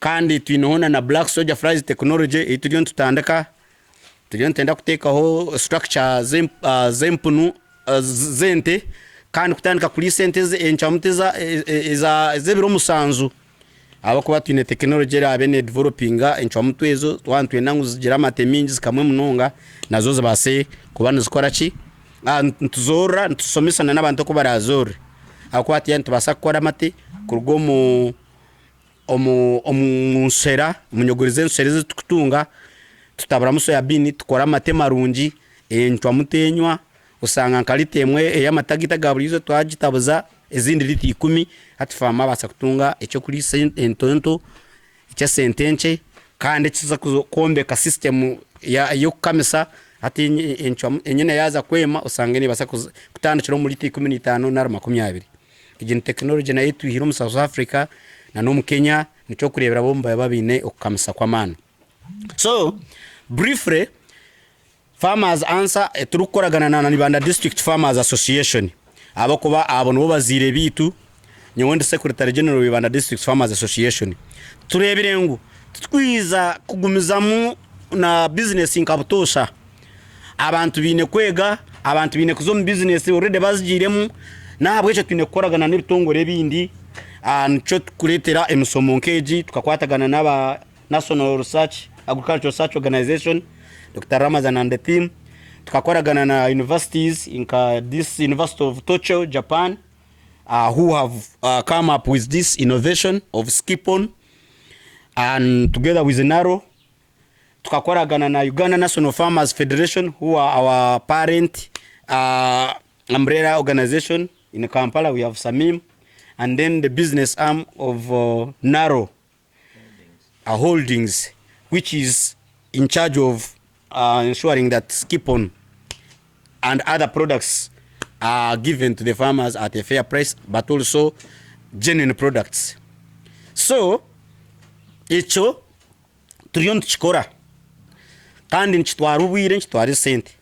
kandi twinona na black soldier flies technology itujyo tutandaka tujyo ntenda kutekaho structure zempunu zente kandi kutandika kuri senteze enchamuteza ezebiro musanzu abakuba twine technology abene developinga enchamutwezo twantwe nangu zigira amatemingi zikamwe munonga nazo zabase kubana zikora ki ntuzora ntusomesana n'abantu ko barazora akwati yantu basakora mate kurgomo omusera munyogorize nserize tukutunga tutabara muso ya bini tukora mate marungi encwamutenywa usanga nkalitemwe eyamatagita gaburizo twagitabuza ezindi liti 10 hatufama basa kutunga echo kuri entonto echa sentenche kandi kiza kukombeka system yo kamesa ati enyene yaza kwema usanga ni basa kutandikira muri liti 15 na 20 igin technology na yitu hiro mu South Africa na no mu Kenya nico kurebera bomba babine okukamisa kwa mana. So briefly Farmers Answer turukoragana na Ibanda District Farmers Association abakuba abono bazire bitu nyondi Secretary General Ibanda District Farmers Association turebirengu twiza kugumizamu na business inkabutosha abantu bine kwega abantu bine kuzo mu business already bazigiremu nahabwe cyo tunekoragana n'ibitongore bindi nico kuretera emisomo nkeji tukakwatagana n'aba National Research Agricultural Research Organization Dr. Ramazan and the team tukakoragana na universities in this University of Tokyo, Japan, who have come up with this innovation of Skeepon, and together with Naro tukakoragana na Uganda National Farmers Federation, who are our parent umbrella organization in Kampala. We have Samim, and then the business arm of Naro Holdings, which is in charge of ensuring that Skeepon and other products are given to the farmers at a fair price, but also genuine products. So ekyo turiyo nitukikora kandi nikitwara obwire nikitwara esente.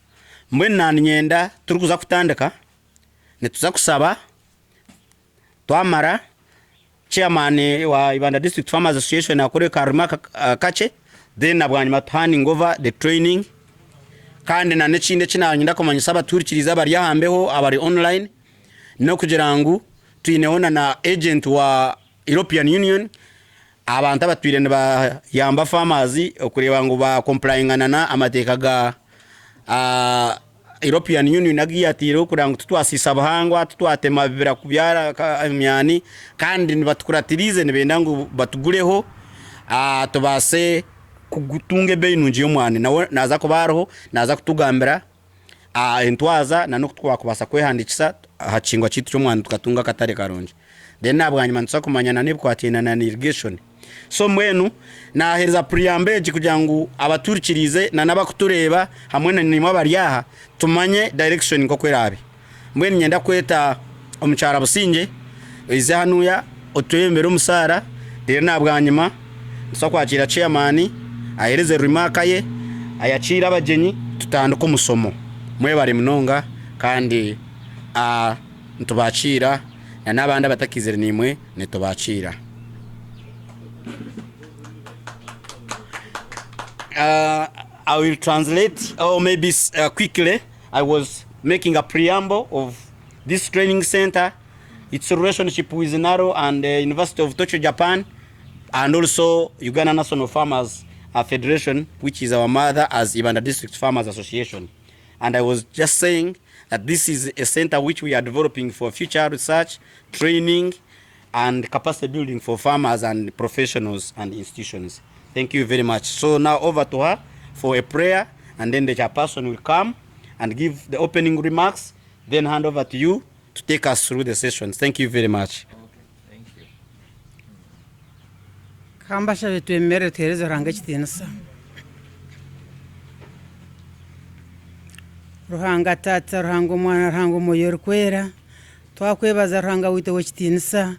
Mbwenu nanyenda turi kuza kutandika nituza kusaba twamara chairman wa Ibanda District Farmers Association akore karima kache, then nabwanyuma handing over the training kandi na nekinde kinanyinda kumanyisa abaturikiriza bari yahambeho abari online no kugira ngo tuineona na agent wa European Union abantu abatwirende ba yamba farmers okureba ngo ba complyingana na amateka ga European Union agiyatiro kugira ngo tutwasisa abahangwa tutwatema bibira kubyara myani kandi nibatukuratirize nibenda ngo batugureho tubase kugutunge beinunji y'omwana nawe naza kubaroho naza kutugambira entwaza na no twakubasa kwehandikisa hachingwa chitu cy'omwana tukatunga katare karonje then nabwanyuma ntsa kumanyana n'ibkwatina na irrigation. So mwenu nahereza preamble kugira ngo abaturikirize na nabakutureba hamwe na nimo bariyaha tumanye direction nko kwerabe. Mwenu nyenda kweta omucyara businge ize hanuya otuyembera umusara then nabwanyuma ntsa kwakira chairman ahereze remark ye ayacira abagenyi tutanduka umusomo mwe bari mnonga kandi ntubacira na nabandi batakizere nimwe netubacira. I will translate or maybe quickly. I was making a preamble of this training center, its relationship with NARO and the University of Tokyo, Japan, and also Uganda National Farmers Federation, which is our mother as Ibanda District Farmers Association. And I was just saying that this is a center which we are developing for future research, training, and capacity building for farmers and professionals and institutions. Thank you very much. So now over to her for a prayer, and then the chairperson will come and give the opening remarks, then hand over to you to take us through the sessions. Thank you very much. Thank you. Kambasha wetu emere tereza ranga chitinsa. Ruhanga tata, ruhanga mwana, ruhanga moyo kwera. Twakwebaza ruhanga wite wechitinsa.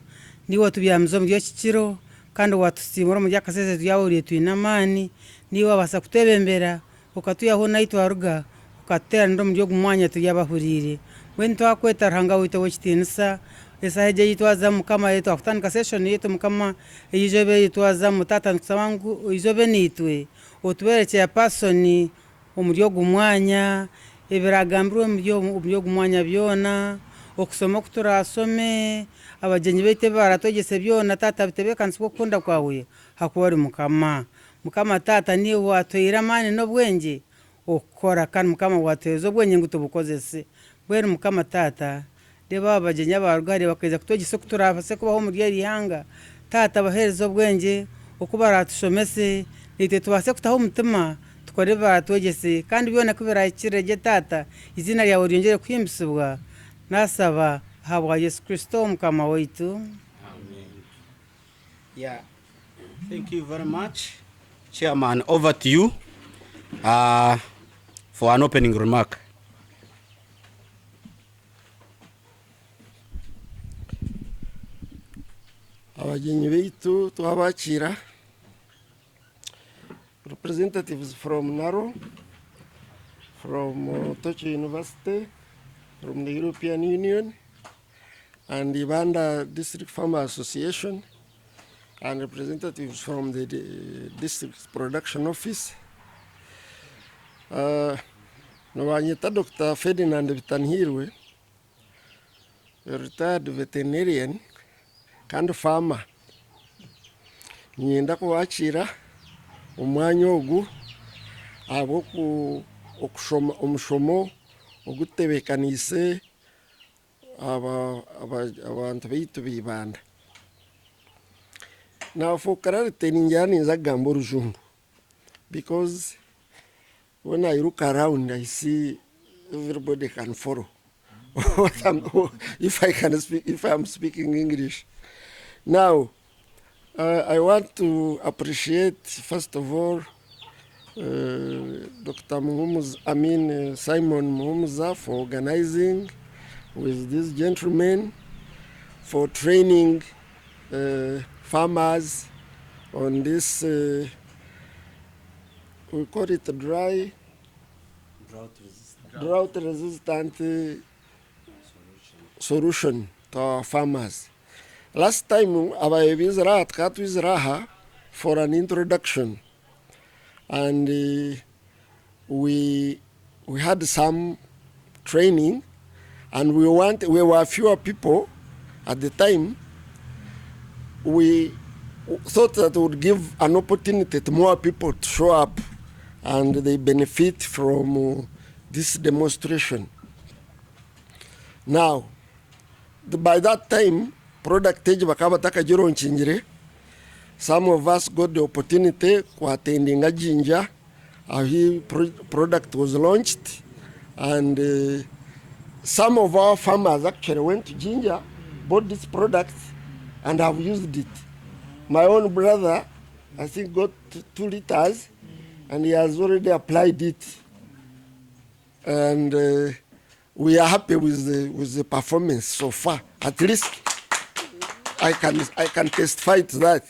Niwo tubyamzo mubyo kikiro kandi watusimura mu byakaseze tuyawuriye twinamani niwo basa kutebembera ukatuyaho naitwaruga ukatera ndo mubyo gumwanya tuyabahurire. When twakweta ruhanga wite wechitinsa esaje yitwaza mukama yetu akutandika session yetu mukama yijobe yitwaza mutata nkusabangu yijobe nitwe otwereke ya person umuryo gumwanya ebiragambirwe mubyo gumwanya byona okusoma kuturasome abagenyi bete baratogese byona tata bitebekanse gukunda kwawe hakuwari mukama tata ni watoyira mani no bwenge okora kandi mukama watezo bwenge ngutubukozese bwere mukama tata deba abagenyi abarugari bakaiza kutogese kuturafase kubaho muri yihanga tata baherezo bwenge okubaratushomese nite tubase kutaho umutima tukore baratogese kandi byona kubera kirege tata izina ryawe ryongere kwimbisubwa nasaba habwa Yesu Kristo mukama wetu. Amen. Yeah. Thank you very much. Chairman, over to you for an opening remark. Abagenyi beitu twabakira representatives from NARO, from Tokyo University, from the European Union, and the Ibanda District Farmers Association, and representatives from the District Production Office. Nwanyeta Dr. Ferdinand Bitanhirwe, a retired veterinarian and farmer. Nyenda kuwachira umwanya ogu abo okushoma omushomo ogutebekanise abantu beitu bibanda. Now for clarity ninjani nzagambo rujungu, because when I look around I see everybody can follow if I can speak, if I'm speaking English. Now I want to appreciate first of all Dr. Muhumuza, Simon Muhumuza, for organizing with these gentlemen, for training farmers on this, we call it dry, drought-resistant solution to our farmers. Last time, abayebizra atkatwizraha for an introduction, and we had some training, and we were fewer people at the time. We thought that it would give an opportunity to more people to show up and they benefit from this demonstration. Now, by that time, product age bakaba takajiro nchinjire. Some of us got the opportunity kwa attending a jinja. Product was launched, and some of our farmers actually went to Jinja, bought this product, and have used it. My own brother, I think, got 2 liters, and he has already applied it. And we are happy with the performance so far. At least I can testify to that.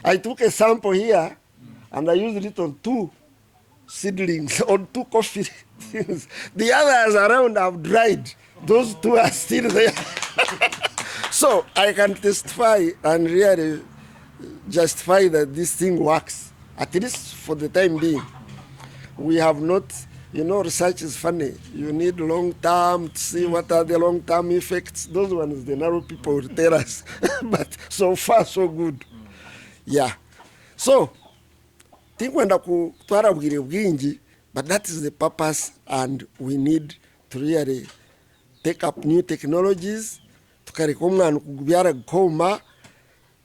I took a sample here, and I used it on 2 seedlings, on 2 coffee things. The others around have dried. Those 2 are still there. So I can testify and really justify that this thing works, at least for the time being. We have not, research is funny. You need long term to see what are the long term effects. Those ones, the narrow people will tell us. But so far, so good. Yeah. So, tinkwenda kutwara bwire bwingi, but that is the purpose, and we need to really take up new technologies tukareka umwana kubyara gukoma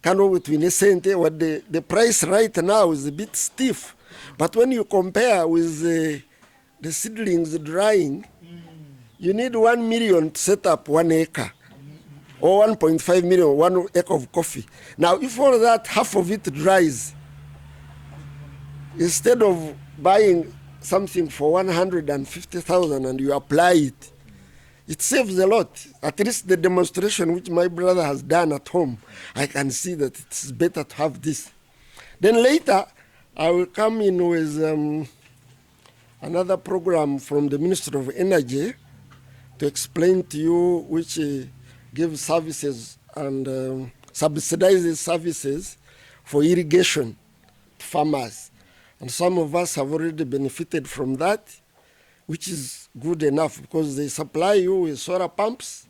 kandi ubu twine sente. What the price right now is a bit stiff, but when you compare with the seedlings drying, you need 1 million to set up 1 acre, or 1.5 million, 1 acre of coffee. Now, if all that, half of it dries, instead of buying something for 150,000 and you apply it, it saves a lot. At least the demonstration which my brother has done at home, I can see that it's better to have this. Then later, I will come in with another program from the Ministry of Energy to explain to you which gives services and subsidizes services for irrigation to farmers. And some of us have already benefited from that, which is good enough because they supply you with solar pumps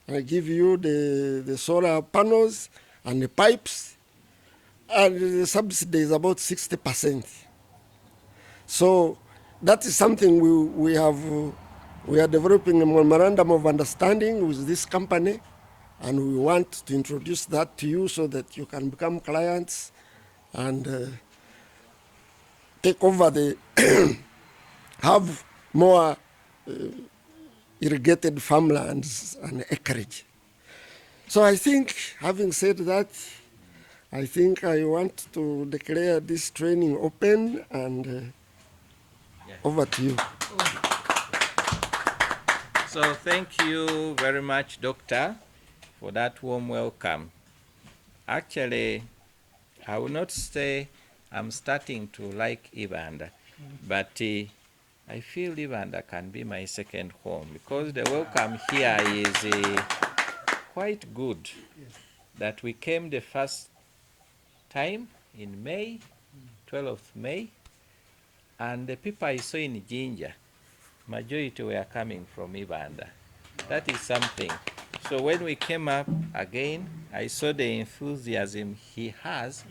and give you the solar panels and the pipes, and the subsidy is about 60%. So that is something we are developing a memorandum of understanding with this company, and we want to introduce that to you so that you can become clients and take over have more irrigated farmlands and acreage. So I think, having said that, I think I want to declare this training open, and over to you. So thank you very much, Doctor, for that warm welcome. Actually, I will not say I'm starting to like Ibanda, but I feel Ibanda can be my second home because the welcome here is quite good. That we came the first time in May, 12th May, and the people I saw in Jinja, majority were coming from Ibanda. That is something. So when we came up again, I saw the enthusiasm he has,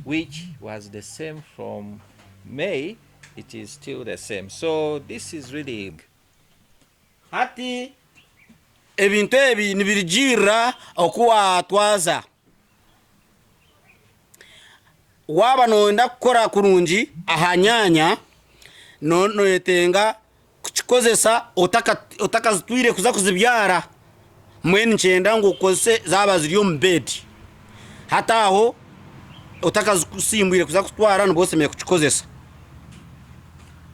which was the same from May. It is still the same. So this is really hati ebintu ebi nibirjira okuwa twaza waba noenda kukora kurungi ahanyanya no yetenga kuchikozesa otakazitwire kuza kuzibyara mweni nchenda ngo ukose zaba ziriyo mbedi hata aho otakazisimbuire kuza kutwara nubose kuchikozesa.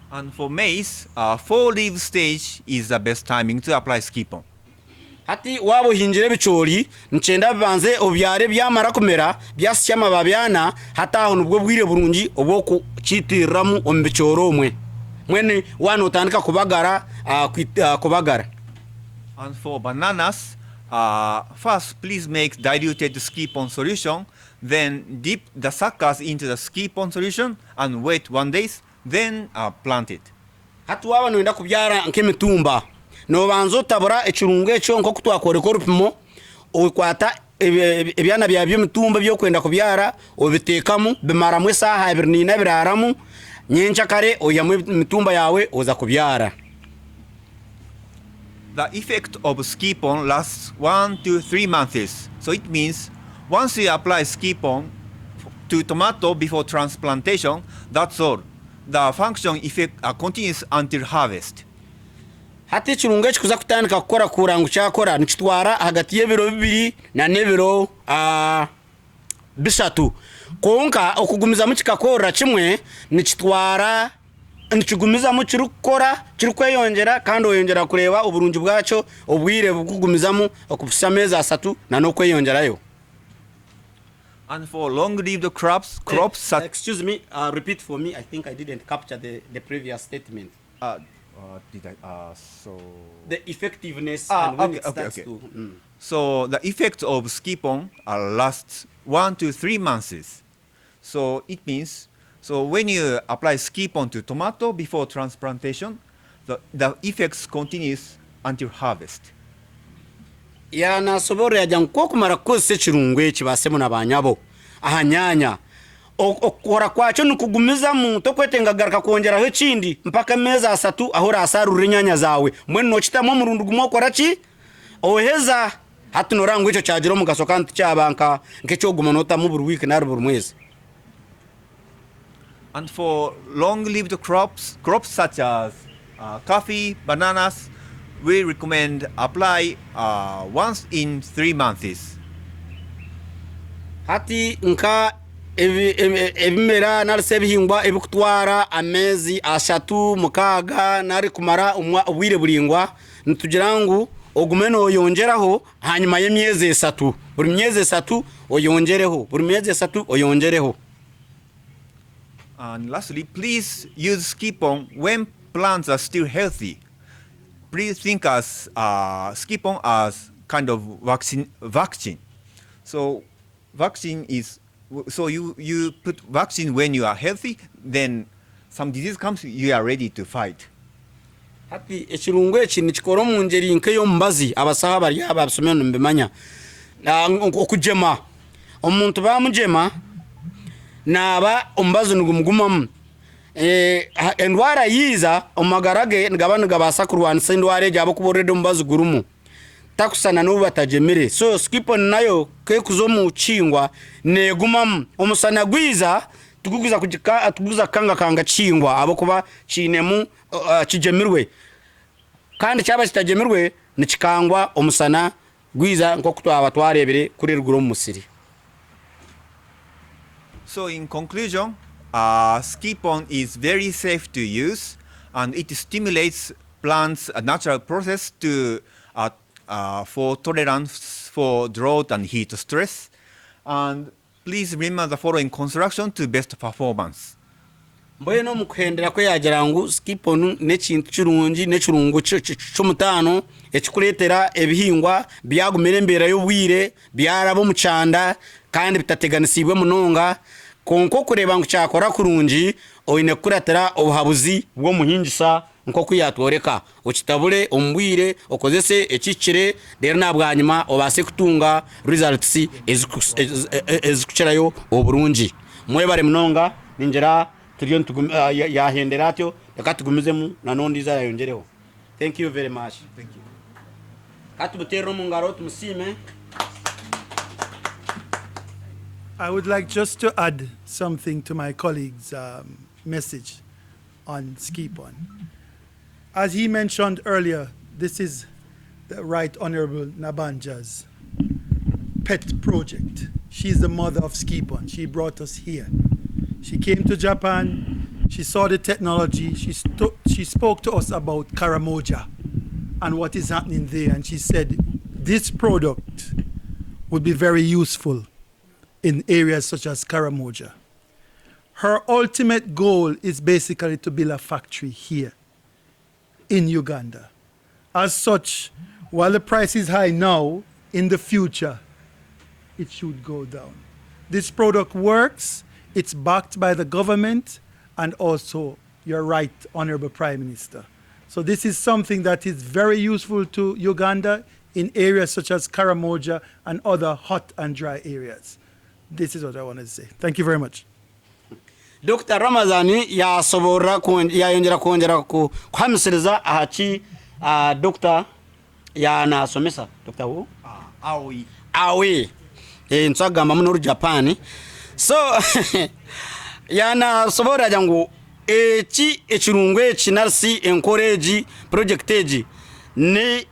And for maize, 4-leaf stage is the best timing to apply Skeepon. hati wabo hinjire bicori ncenda bibanze obyare byamara kumera byasya amababyana hata aho nubwo bwire burungi obwo kucitiriramu ombicoro omwe mwene wana utandika kubagara kubagara. And for bananas, first please make diluted Skeepon solution, then dip the suckers into the Skeepon solution and wait 1 day, then plant it. Hati waba noenda kubyara nk'emitumba no banzo tabura ekirungo ekyo nko kutwakore korupimo okwata ebyana bya by'emitumba byo kwenda kubyara obitekamu bimara mwe saha 2 biraramu nyencha kare oyamwe mitumba yawe oza kubyara. The effect of Skeepon lasts 1 to 3 months. So it means once you apply Skeepon to tomato before transplantation, that's all. The function effect continues until harvest. Hati ekirungo ekikuza kutandika kukora kurangu kyakora nikitwara hagati y'ebiro 2 na n'ebiro 3 konka okugumiza mu kikakora kimwe nikitwara nikigumiza mu kirukora kirukweyongera kandi oyongera kureba uburungi bwacyo obwire bukugumizamo okubusa meza 3 na no kweyongerayo. And for long-lived crops such... Excuse me, repeat for me. I think I didn't capture the previous statement. So... The effectiveness and when it starts to... So the effect of Skeepon lasts 1 to 3 months. So it means, so when you apply Skeepon to tomato before transplantation, the effects continues until harvest. Ya nasobora yajya nko kumara kose ekirungo ekibasemo nabanyabo ahanyanya okora kwacho nukugumiza mu tokwetenga garaka kongeraho ekindi mpaka meza 3 aho rasarura inyanya zawe mwene no kitamo murundu gumo kora ki oheza hatu norango ico cyagiro mu gasoka nticyabanka nkecho gumonota mu buri week na buri mwezi. And for long-lived crops such as coffee, bananas, we recommend apply once in 3 months. Hati nka ebimera narse bihingwa ebikutwara amezi 3 mukaga nari kumara ubwire buringwa ntugirangu ogumeno oyongeraho hanyuma y'emyezi 3 buri myezi 3 oyongereho buri myezi 3 oyongereho. And lastly, please use Skeepon when plants are still healthy. Please think as Skeepon as kind of vaccine. So vaccine is, so you put vaccine when you are healthy, then some disease comes, you are ready to fight. Hati ekirungo eki nikikoro mu ngeri nkeyo mbazi abasaha bari abasomeno mbimanya okujema omuntu bamujema naba ombazo nugumugumam endwara yiza omagarage ngabana gabasa kurwanisa endwara ejabo kuborede ombazo gurumu takusana no batajemire. So Skeepon nayo ke kuzomu chingwa negumam omusana gwiza tuguza kanga chingwa abo kuba chinemu kijemirwe kandi cyaba kitajemirwe nikikangwa omusana gwiza nko kutwa abatwarebere kuri ruguru musiri. So in conclusion, Skeepon is very safe to use, and it stimulates plants' natural process to for tolerance for drought and heat stress. And please remember the following construction to best performance. Mboyeno mukuhendera ko yagirangu Skeepon nekintu kirungi nekirungo cy'umutano ekikuletera ebihingwa byagumira mbera y'ubwire byarabo mucanda kandi bitateganisibwe munonga konko kureba ngo cyakora kurungi oyine kuratera obuhabuzi bwo muhingisa nko kuyatworeka ukitabure ombwire okozese ekikire rero nabwanyuma obase kutunga results ezikucherayo oburungi mwebare munonga ninjera turiyo yahendera atyo yakatugumizemu nanondi za yongereho. Thank you very much. Thank you. Katubutero mungaro tumusime. I would like just to add something to my colleague's message on Skeepon. As he mentioned earlier, this is the Right Honorable Nabanja's pet project. She's the mother of Skeepon. She brought us here. She came to Japan, she saw the technology, she spoke to us about Karamoja and what is happening there, and she said, this product would be very useful in areas such as Karamoja. Her ultimate goal is basically to build a factory here in Uganda. As such, while the price is high now, in the future, it should go down. This product works, it's backed by the government, and also, you're right, Honorable Prime Minister. So this is something that is very useful to Uganda in areas such as Karamoja and other hot and dry areas. This is what I wanted to say. Thank you very much. Dr. Ramazani yasobora yayongera kongera kuhamisiriza ahachi Dr. yanasomesa Dr. who? Awi nsagamba muno Japan. So yanasobora jangu ekirungwe kinarsi encourage project eji ni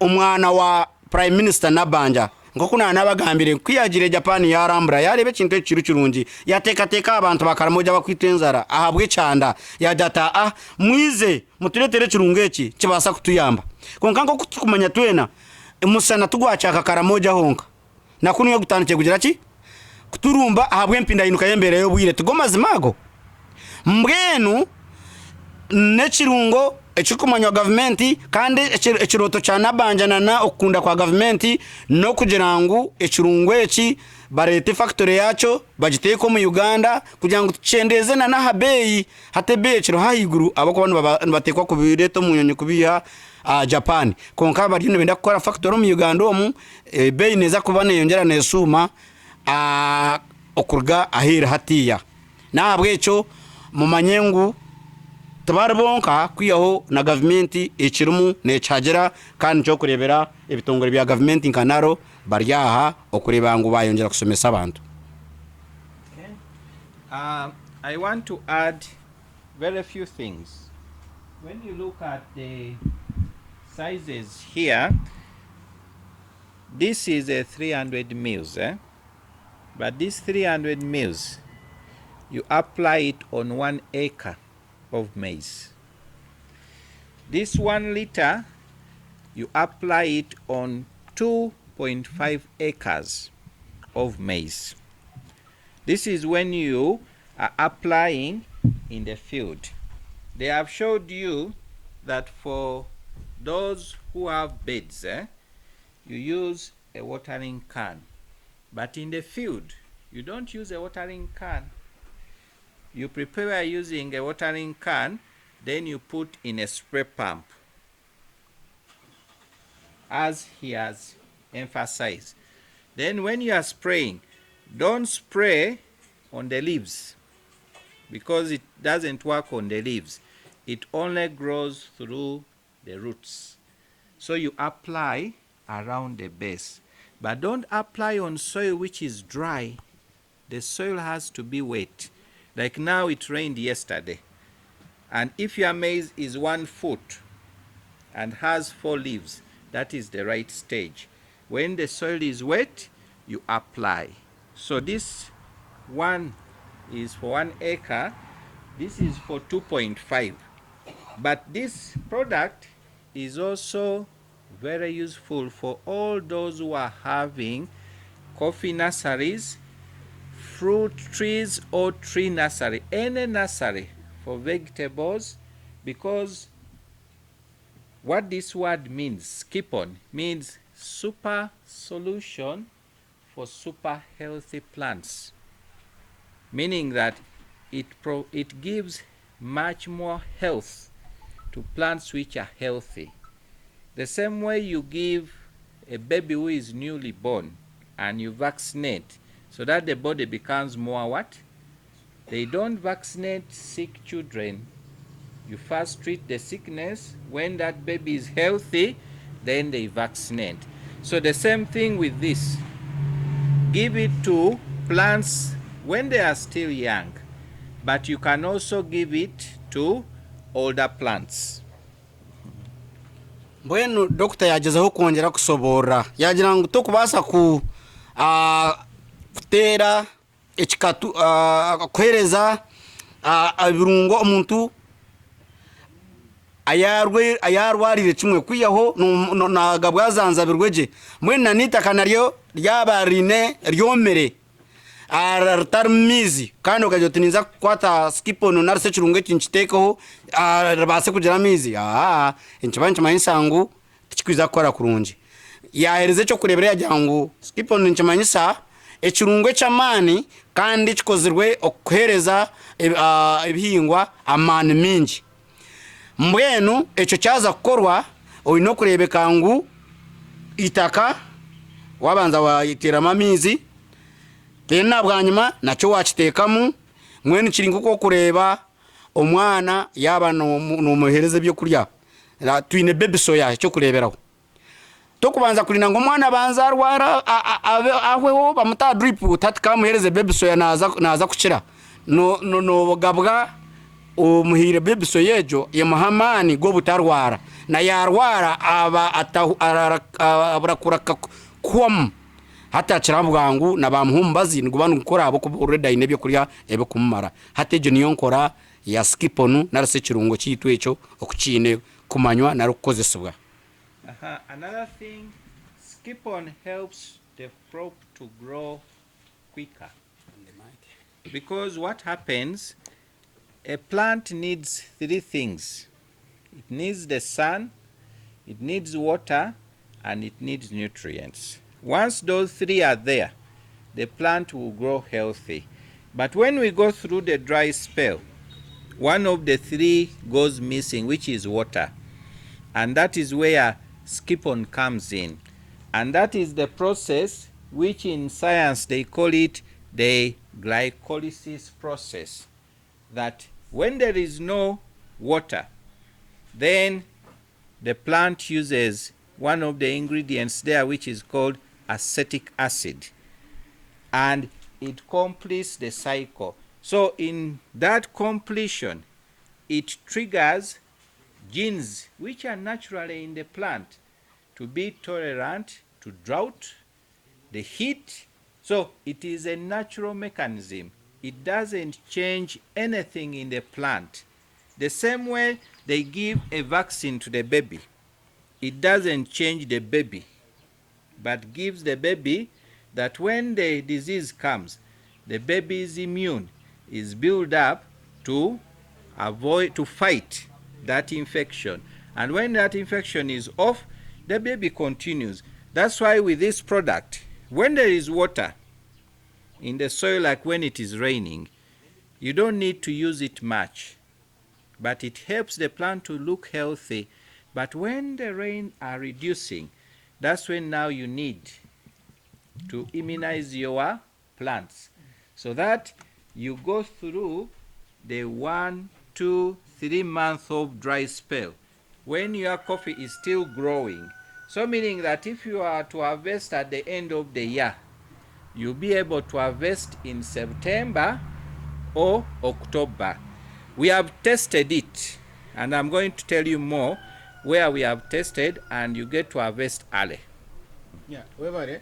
omwana wa Prime Minister Nabanja ngokuna nabagambire kwiyagire Japan yarambura yarebe kintu ekiru kirungi yatekateka abantu bakaramoja bakwitenzara ahabwe cyanda yadata mwize muturetere kirungu eki kibasa kutuyamba konka ngo kutumanya twena musana tugwachaka karamoja honka nakunu yo gutandike kugira ki kuturumba ahabwe mpinda inuka yembere yo bwire tugoma zimago mbwenu nekirungo ekikumanya government kandi ekiroto cyana banjana na okunda kwa government no kugira ngo ekirungo eki barete factory yacho bagiteko mu Uganda kugira ngo tucendeze na habeyi hate beciro hayiguru abako bantu batekwa ku bireto mu nyonyi kubiha Japan konka bari no benda gukora factory mu Uganda omu beyi neza kubana yongera nesuma okurga ahira hatiya nabwe echo mu manyengu tabarabonka kwiyaho na government ekirumu necagera kandi cyo kurebera ebitongore bya government nkanaro baryaha okureba ngo bayongera kusomesa abantu. I want to add very few things. When you look at the sizes here, this is a 300 mils, but this 300 mils, you apply it on 1 acre of maize. This 1 liter, you apply it on 2.5 acres of maize. This is when you are applying in the field. They have showed you that for those who have beds, you use a watering can. But in the field, you don't use a watering can. You prepare using a watering can, then you put in a spray pump, as he has emphasized. Then when you are spraying, don't spray on the leaves, because it doesn't work on the leaves. It only grows through the roots. So you apply around the base, but don't apply on soil which is dry. The soil has to be wet. Like now, it rained yesterday, and if your maize is 1 foot and has 4 leaves, that is the right stage. When the soil is wet, you apply. So this one is for 1 acre, this is for 2.5. But this product is also very useful for all those who are having coffee nurseries, fruit trees, or tree nursery, any nursery for vegetables, because what this word means, Skeepon, means super solution for super healthy plants, meaning that it gives much more health to plants which are healthy. The same way you give a baby who is newly born and you vaccinate so that the body becomes more what? They don't vaccinate sick children. You first treat the sickness. When that baby is healthy, then they vaccinate. So the same thing with this. Give it to plants when they are still young, but you can also give it to older plants. Mbwenu Dr. yagezeho kongera kusobora yagira ngo tukubasa ku kutera ekikatu kwereza abirungo omuntu ayarwarire kimwe kwiyaho naga bwazanzabirwe je mwena nitaka naryo ryabarine ryomere aratarmizi kandi ukaje tuninza kwata Skeepon narse kirunge kinchitekaho base kugira mizi inchibanje mayinsangu tikikwiza gukora kurunje yahereze cyo kurebera yajyangu Skeepon nchimanyisa ekirunge cy'amani kandi kikozirwe okuhereza ibihingwa amani mingi mbwenu eco cyaza kukorwa oyino kurebeka ngu itaka wabanza wayiterama mizi tena bwanyuma nacyo wakitekamu mwene kiringo ko kureba omwana yaba no muhereze byo kurya twine baby soya cyo kureberaho to kubanza kurina ngo mwana banza arwara ahweho bamuta drip utatika muhereze baby soya naza kukira no gabwa umuhire baby soya ejo ya muhamani go butarwara na yarwara aba abarakura kwam hata kirambwangu na bamuhumbazi ngo banu gukora abo kureda ine byo kurya ebe kumara hatejo niyo nkora ya Skeepon narase kirungo cyitwe cyo okucine kumanywa narukozesebwa. Another thing, Skeepon helps the crop to grow quicker. Because what happens, a plant needs 3 things. It needs the sun, it needs water, and it needs nutrients. Once those 3 are there, the plant will grow healthy. But when we go through the dry spell, one of the 3 goes missing, which is water. And that is where Skeepon comes in. And that is the process which in science they call it the glycolysis process. That when there is no water, then the plant uses one of the ingredients there which is called acetic acid. And it completes the cycle. So in that completion, it triggers genes which are naturally in the plant to be tolerant to drought, the heat. So it is a natural mechanism. It doesn't change anything in the plant. The same way they give a vaccine to the baby. It doesn't change the baby, but gives the baby that when the disease comes, the baby is immune, is built up to fight that infection. And when that infection is off, the baby continues. That's why with this product, when there is water in the soil, like when it is raining, you don't need to use it much, but it helps the plant to look healthy. But when the rain are reducing, that's when now you need to immunize your plants so that you go through the 1, 2, 3 months of dry spell when your coffee is still growing. So meaning that if you are to harvest at the end of the year, you'll be able to harvest in September or October. We have tested it, and I'm going to tell you more where we have tested, and you get to harvest early. Yeah, webare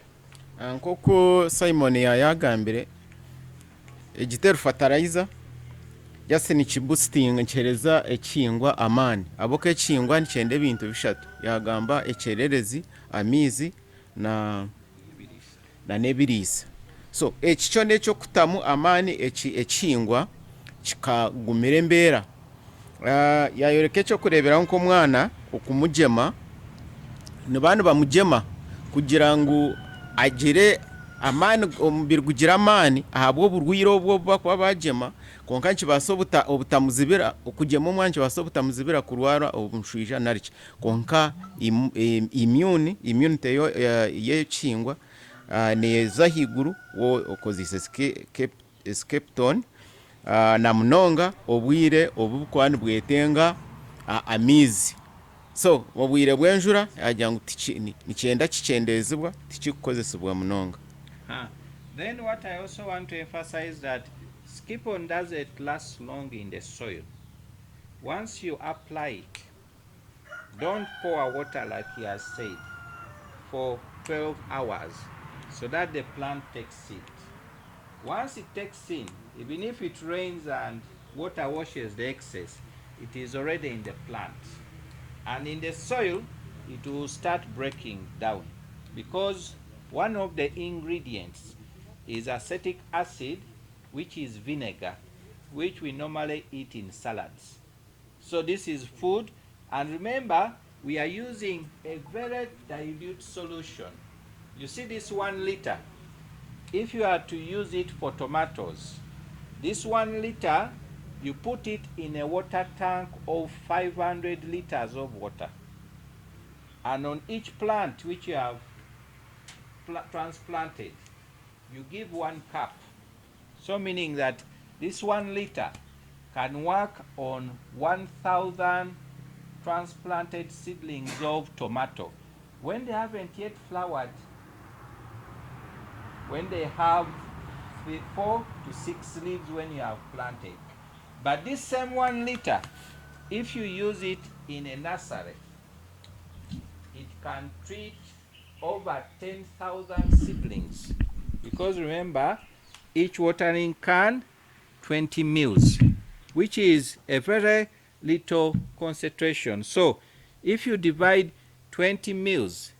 nkoko Simon yagambire igitero fertilizer just ni kiboosting nchereza ekingwa amani aboke ekingwa nikyende bintu bishatu yagamba ekyererezi amizi na nebirisa. So ekicho necho kutamu amani ekingwa kikagumira embera yayoreke cyo kurebera nko mwana okumujema nibanu bamujema kugira ngo agire amani omubiri kugira amani ahabwo burwiro obwo bakwa bajema konka kibaso obutamuzibira okujema omwanki baso butamuzibira kurwara obunshwija nariki konka immunity yekingwa neza higuru okozise Skeepon na munonga obwire obukwani bwetenga amizi. So obwire bwenjura ajyangu nikyenda kikyendezebwa tikikukozesebwa munonga. Then what I also want to emphasize that Skeepon doesn't last long in the soil. Once you apply it, don't pour water like he has said for 12 hours so that the plant takes it. Once it takes in, even if it rains and water washes the excess, it is already in the plant. And in the soil, it will start breaking down because one of the ingredients is acetic acid, which is vinegar, which we normally eat in salads. So this is food, and remember, we are using a very dilute solution. You see this 1 liter. If you are to use it for tomatoes, this 1 liter, you put it in a water tank of 500 liters of water. And on each plant which you have transplanted, you give 1 cup. So meaning that this 1 liter can work on 1,000 transplanted seedlings of tomato. When they haven't yet flowered, when they have 4 to 6 leaves when you have planted. But this same 1 liter, if you use it in a nursery, it can treat over 10,000 seedlings. Because remember, each watering can 20 mils, which is a very little concentration. So if you divide 20 mils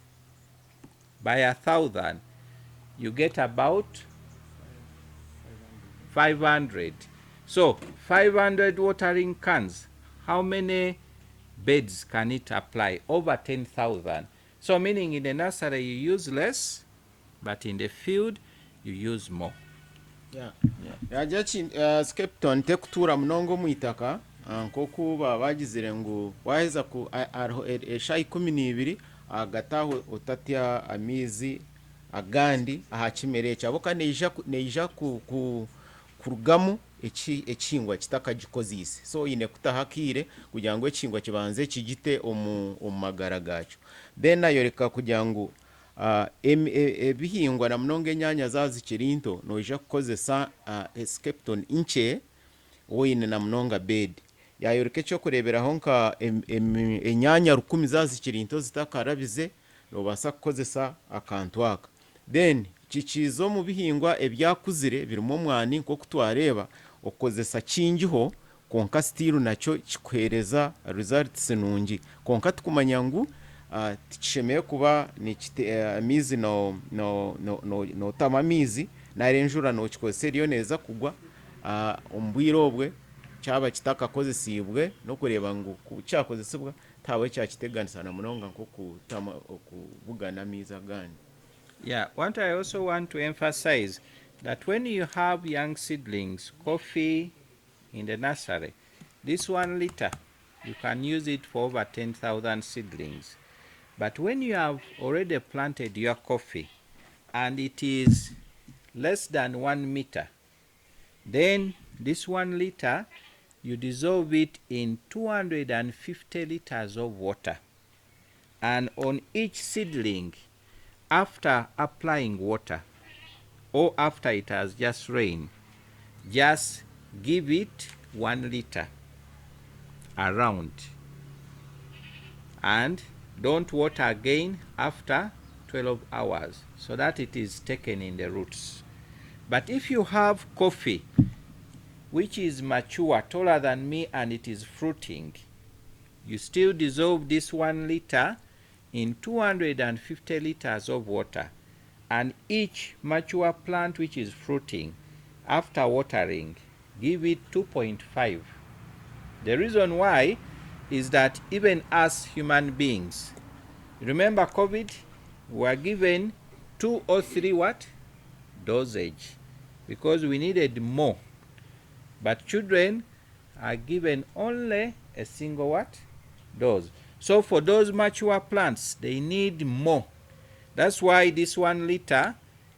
by 1,000, you get about 500. So 500 watering cans, how many beds can it apply? Over 10,000. So meaning in the nursery you use less, but in the field you use more. yajachi Skeepon tekutura mnongo mwitaka nkokuba bagizire ngu waheza ku eshayi 12 agataho otatya amizi agandi ahakimere cyaboka neija kurugamu ekingwa kitakagikozise, so ine kutahakire kugira ngo ekingwa kibanze kigite omu magara gacho, then ayoreka kugira ngo ebihingwa na mnonge enyanya zazikirinto noija kukozesa Skeepon inche woine na mnonga bed yayoreka cyo kureberaho nka enyanya 10 zazikirinto zitakarabize nobasa kukozesa akantu aka. Then kikizo mu bihingwa ebyakuzire birimo mwani nko kutwareba okozesa kingiho konka stiru nacyo kikwereza results nungi konka tukumanya ngu tikishemeye kuba ni amizi no tamamizi narenjura no kikoseriyo neza kugwa ombwiro obwe cyaba kitakakozesibwe no kureba ngu cyakozesibwa tawe cyakiteganisa na munonga nko kutama okubugana miza gani. Yeah, what I also want to emphasize that when you have young seedlings, coffee in the nursery, this 1 liter, you can use it for over 10,000 seedlings. But when you have already planted your coffee and it is less than 1 meter, then this 1 liter, you dissolve it in 250 liters of water. And on each seedling, after applying water or after it has just rained, just give it 1 liter around and don't water again after 12 hours so that it is taken in the roots. But if you have coffee which is mature, taller than me, and it is fruiting, you still dissolve this 1 liter in 250 liters of water, and each mature plant which is fruiting, after watering, give it 2.5. The reason why is that even as human beings, remember COVID, we were given 2 or 3 dosage because we needed more, but children are given only a single dose. So for those mature plants, they need more. That's why this 1 liter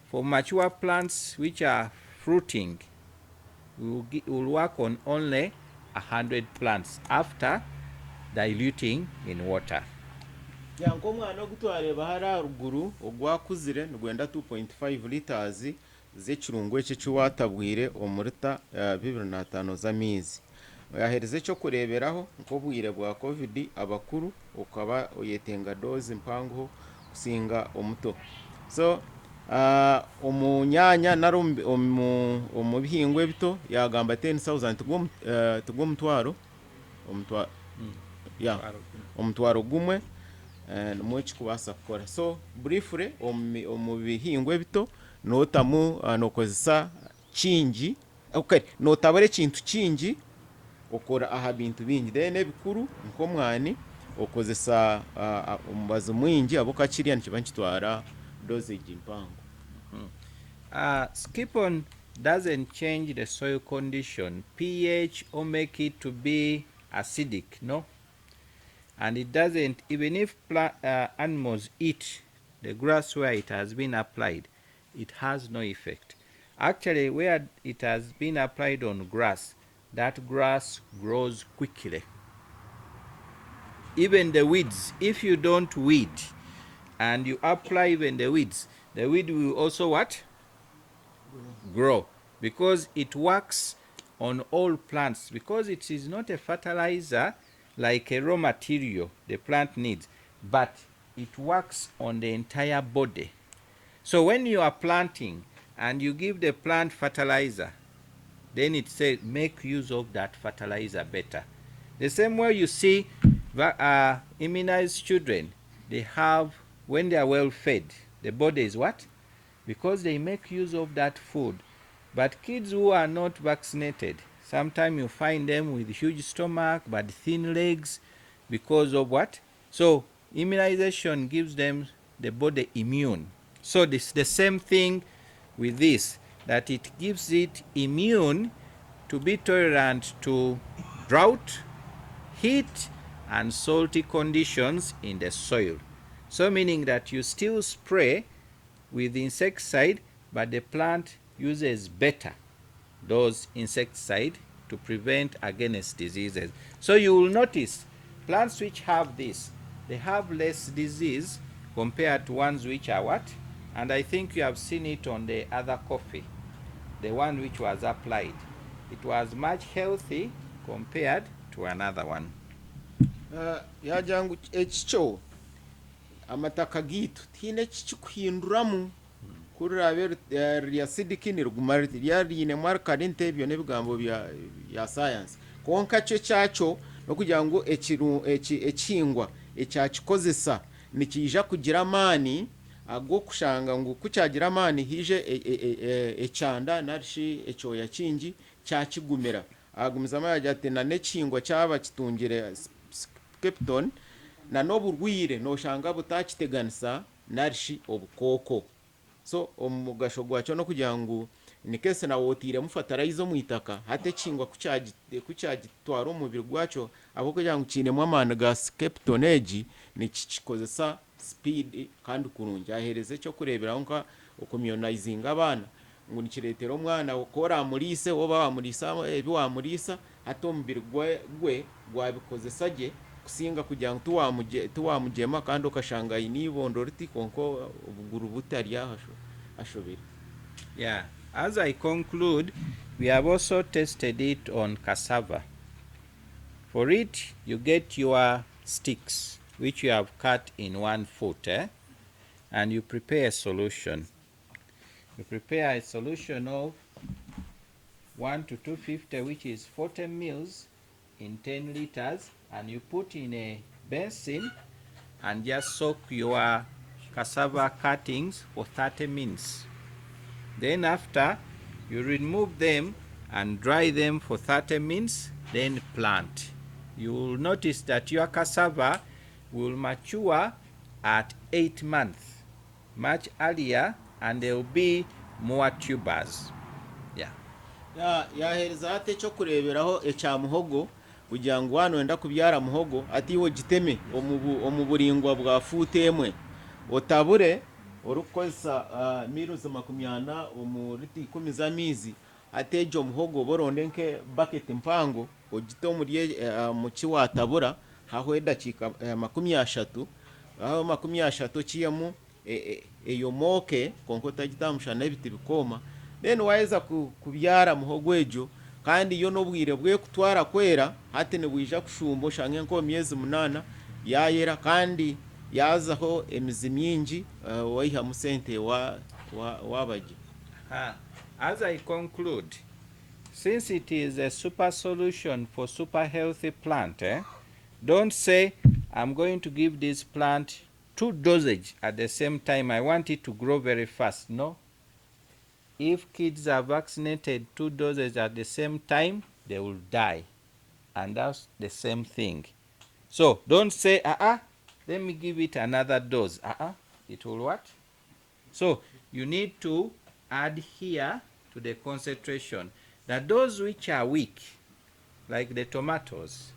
for mature plants which are fruiting will work on only 100 plants after diluting in water. Yanko mwana gutwareba hara ruguru ogwakuzire nugwenda 2.5 liters z'ekirungo ekyo kiwatabwire omurita 25 z'amizi. Yahereze cyo kureberaho nko bwire bwa covid abakuru ukaba oyetenga doze mpango kusinga omuto. So omunyanya naro omubihingwe bito yagamba 10,000 tugwo mutwaro yeah omutwaro gumwe nimwe kikubaasa kukora. So briefly omu bihingwa bito notamu nokozesa kingi notabura ekintu kingi okora aha bintu bingi, then ebikuru nk'omwani okozesa omubazi mwingi abokakirya nikiba nikitwara dosage mpango. Skeepon doesn't change the soil condition, pH, or make it to be acidic, no? And it doesn't, even if animals eat the grass where it has been applied, it has no effect. Actually, where it has been applied on grass, that grass grows quickly. Even the weeds, if you don't weed and you apply even the weed will also what? Grow, because it works on all plants, because it is not a fertilizer like a raw material the plant needs, but it works on the entire body. So when you are planting and you give the plant fertilizer, then it says make use of that fertilizer better. The same way you see immunized children, they have, when they are well fed, the body is what? Because they make use of that food. But kids who are not vaccinated, sometimes you find them with huge stomach but thin legs because of what? So immunization gives them the body immune. So this the same thing with this, that it gives it immune to be tolerant to drought, heat, and salty conditions in the soil. So meaning that you still spray with insecticide, but the plant uses better those insecticide to prevent against diseases. So you will notice plants which have this, they have less disease compared to ones which are what? And I think you have seen it on the other coffee, the one which was applied. It was much healthy compared to another one. Yajangu ekikyo amataka gitu tiine kikuhinduramu kurirabe rya acidic niruguma ryarine markari ntebyo nebigambo bya science konka cyo cyacho no kugira ngo ekihingwa ekyakikozesa nikija kugira amani ago kushanga ngo kucyagira amani hije ecyanda narishi ecyoya kingi cyakigumira agumizama yajate na nekingwa cyaba kitungire Skeepon na noburwire no shanga butakiteganisa narishi obukoko. So omugasho gwacho no kugira ngo nikese na wotire mufatarayizo muitaka hate kingwa kucyagitwara umubiri gwacho abo kugira ngo kinemu amana ga Skeepon egi nikikozesa speed kandi kurunja ahereze cyo kurebera nka communizing abana ngo nikiretero umwana ukora murise woba wamurisa ebi wamurisa hato umubiri gwe gwabikozesa je kusinga kugira ngo tuwamugema kandi ukashanga inibondo riti konko ubuguru butari ashobira. Yeah, as I conclude, we have also tested it on cassava. For it, you get your sticks, which you have cut in 1 foot, and you prepare a solution. You prepare a solution of 1 to 250, which is 40 mils in 10 liters, and you put in a basin and just soak your cassava cuttings for 30 minutes. Then after, you remove them and dry them for 30 minutes, then plant. You will notice that your cassava will mature at 8 months, much earlier, and there will be more tubers. Yeah. Yahereza ate cyo kureberaho ecamuhogo kugira ngo hano enda kubyara muhogo atiwo giteme omuburingwa bwa futemwe otabure orukoza miruzo 20 omuriti 10 zamizi atejo muhogo boronde nke bucket mpango ogito muri mu kiwatabura haho edakika 30 aho 30 kiyemu eyo moke konko tagitamushana ebiti bikoma then waiza kubyara muhogo ejo kandi yo nobwire bwe kutwara kwera hate ne bwija kushumbo shange nko myezi 8 yayera kandi yazaho emizi myingi waiha musente wabaje. As I conclude, since it is a super solution for super healthy plant, Don't say, I'm going to give this plant 2 dosage at the same time. I want it to grow very fast. No. If kids are vaccinated 2 doses at the same time, they will die. And that's the same thing. So don't say, let me give it another dose. It will what? So you need to add here to the concentration that those which are weak, like the tomatoes,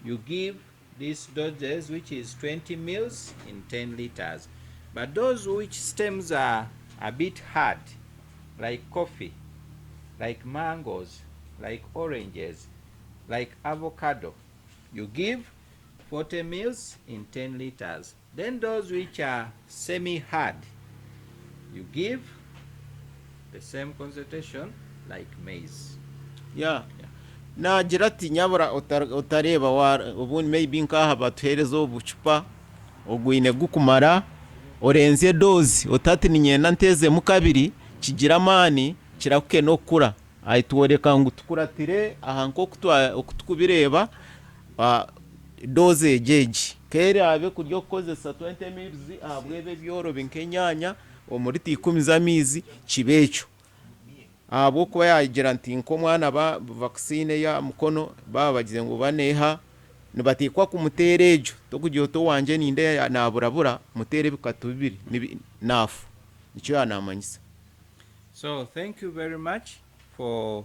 you give these doses, which is 20 mils in 10 liters. But those which stems are a bit hard, like coffee, like mangoes, like oranges, like avocado, you give 40 mils in 10 liters. Then those which are semi-hard, you give the same concentration like maize. Yeah. nagira ati nyabura utareba ubundi maybe nkaha batuhereza ubucupa ogwine gukumara orenze dozi utati ninyenda nteze mu kabiri kigira amani kirakuke no kura ahitworeka ngo tukuratire aha nko kutukubireba doze geji kere abe kuryo kozesa 20 ml abwebe byoro binkenyanya omuri 10 z'amizi kibecho abo kuba yagira nti nko mwana ba vaccine ya mukono baba bagize ngo baneha nibatikwa ku muterejo to kugiye to wanje ninde naburabura mutere bikatu bibiri nafu icyo yanamanyisa. So thank you very much for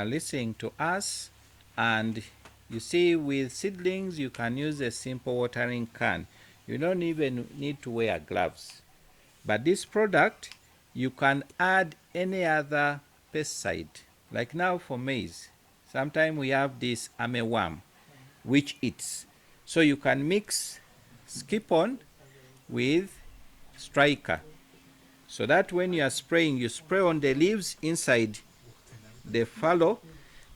listening to us. And you see, with seedlings you can use a simple watering can. You don't even need to wear gloves. But this product, you can add any other pesticide. Like now for maize, sometimes we have this armyworm which eats. So you can mix Skeepon with Striker, so that when you are spraying, you spray on the leaves inside the fallow.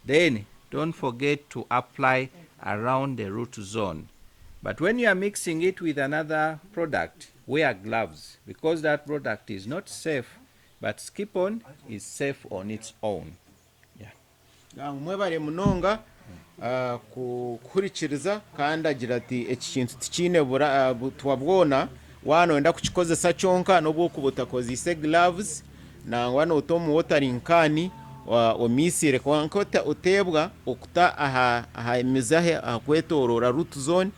Then don't forget to apply around the root zone. But when you are mixing it with another product, wear gloves, because that product is not safe, but Skeepon is safe on its own. Yeah. Mwebare munonga kukurikiriza kandi agira ati ekintu tikine twabwona wano enda kukikozesa kyonka nobwo kubutakozise gloves na wano otomu watering can omisire kwankota utebwa okuta aha emizahe akwetorora root zone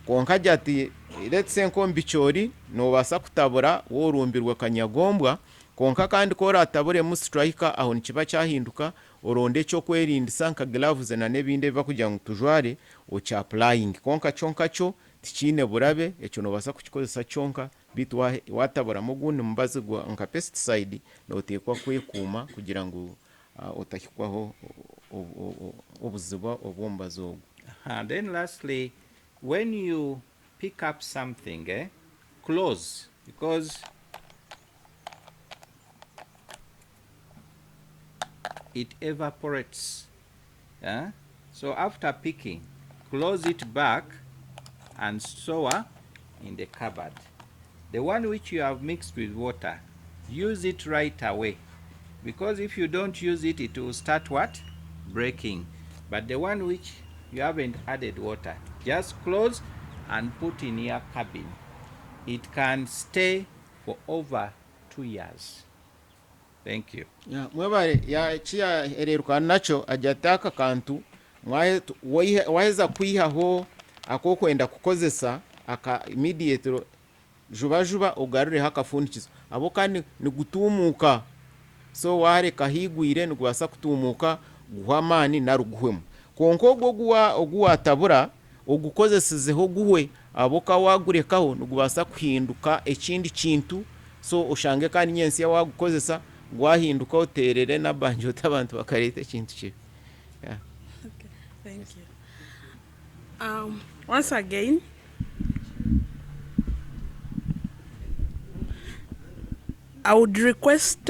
konka jati let's say nko mbichori no basa kutabura worumbirwe kanyagombwa konka kandi kora atabure mu striker aho nikiba cyahinduka oronde cyo kwerinda nka gloves na nebinde bakujya ngo tujware ocha applying konka chonka cyo tikine burabe ekyo no basa kukikozesa chonka bitwa watabura mugundi mbazi gwa nka pesticide no tekwa kwekuma kugira ngo otakikwaho obuziba obwombazo. Then lastly, when you pick up something, close, because it evaporates. So after picking, close it back and store in the cupboard. The one which you have mixed with water, use it right away, because if you don't use it, it will start what? Breaking. But the one which you haven't added water, just close and put in your cabin. It can stay for over 2 years. Thank you. Mwebare ya chia ereruka nacho ajataka kantu waheza kwihaho akoko enda kukozesa aka immediate juba ugarure hakafunikizo abo kandi ni gutumuka, so ware kahigwire ni gwasa kutumuka guhamani na ruguhwemu konko ogwa tabura ogukozesezeho guhwe abo ka wagurekaho ni gwasa kuhinduka ekindi kintu, so ushange kandi nyensi ya wagukozesa gwahinduka uterere na banjo tabantu bakarete kintu cye. Yeah. Okay, thank you. Once again, I would request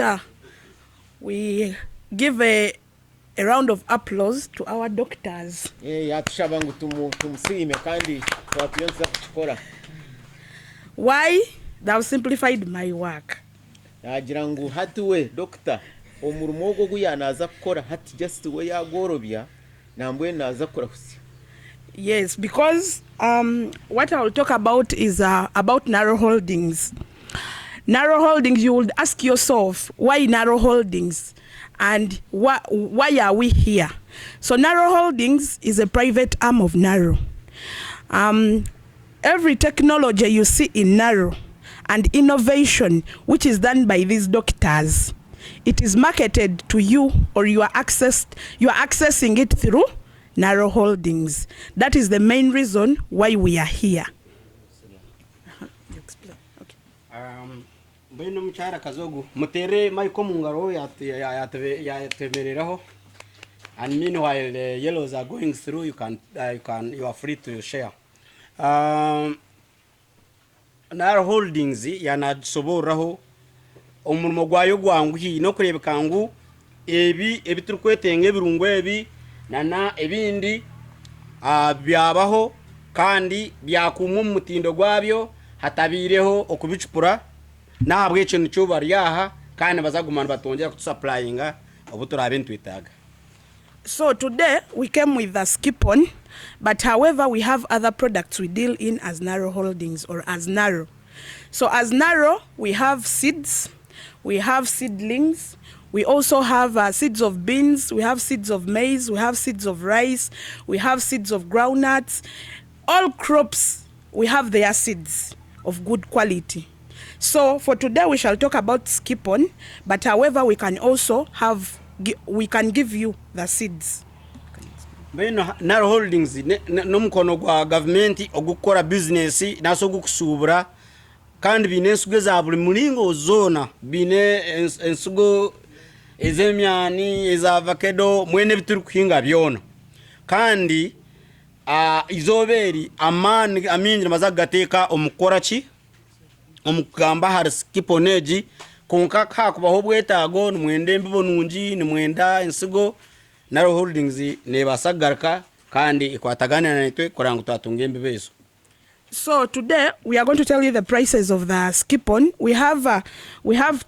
we give a round of applause to our doctors. Yatushabangu tumusime kandi twatuyonza kuchikora. Why? They have simplified my work. Yagira ngo hatuwe doctor omurumo gwo guyanaza kukora hati just we yagorobya nambwe naza kora kusi. Yes, because what I will talk about is about narrow holdings. Narrow holdings, you would ask yourself, why narrow holdings? And why are we here? So Narrow Holdings is a private arm of Narrow. Every technology you see in Narrow and innovation, which is done by these doctors, it is marketed to you, or you are accessing it through Narrow Holdings. That is the main reason why we are here. You explain. Okay. Bino mchara kazogu mutere maiko mungaro yatemereraho, and meanwhile the yellows are going through, you are free to share. Narrow Holdings yanasoboraho omurimo gwayo gwangu hi no kurebeka ngu ebi turukwetenge birungo ebi nana ebindi byabaho kandi byakumwa mutindo gwabyo hatabireho okubicupura nahabwe ikintu cyo bariyaha kandi bazagumana batongera kutusupplyinga obuturabe ntwitaga. So today we came with the Skeepon, but however we have other products we deal in as Narrow Holdings or as Narrow. So as Narrow we have seeds, we have seedlings, we also have seeds of beans, we have seeds of maize, we have seeds of rice, we have seeds of groundnuts. All crops we have their seeds of good quality. So for today we shall talk about Skeepon, but however we can also give you the seeds. Bino Narrow Holdings no mukono gwa government ogukora business naso gukusubura kandi binesuge za buri mulingo zona bine ensugo ezemyani ezavakado mwene bituri kuhinga byona kandi izoberi amani aminjira mazagateka omukora ki omugamba har Skeeponeji konka kakubaho bwetago numwende mbibonungi numwenda ensugo Narrow Holdings ne basagarka kandi ikwatagana na nitwe kurango twatunge mbibezo. So today we are going to tell you the prices of the Skeepon. We have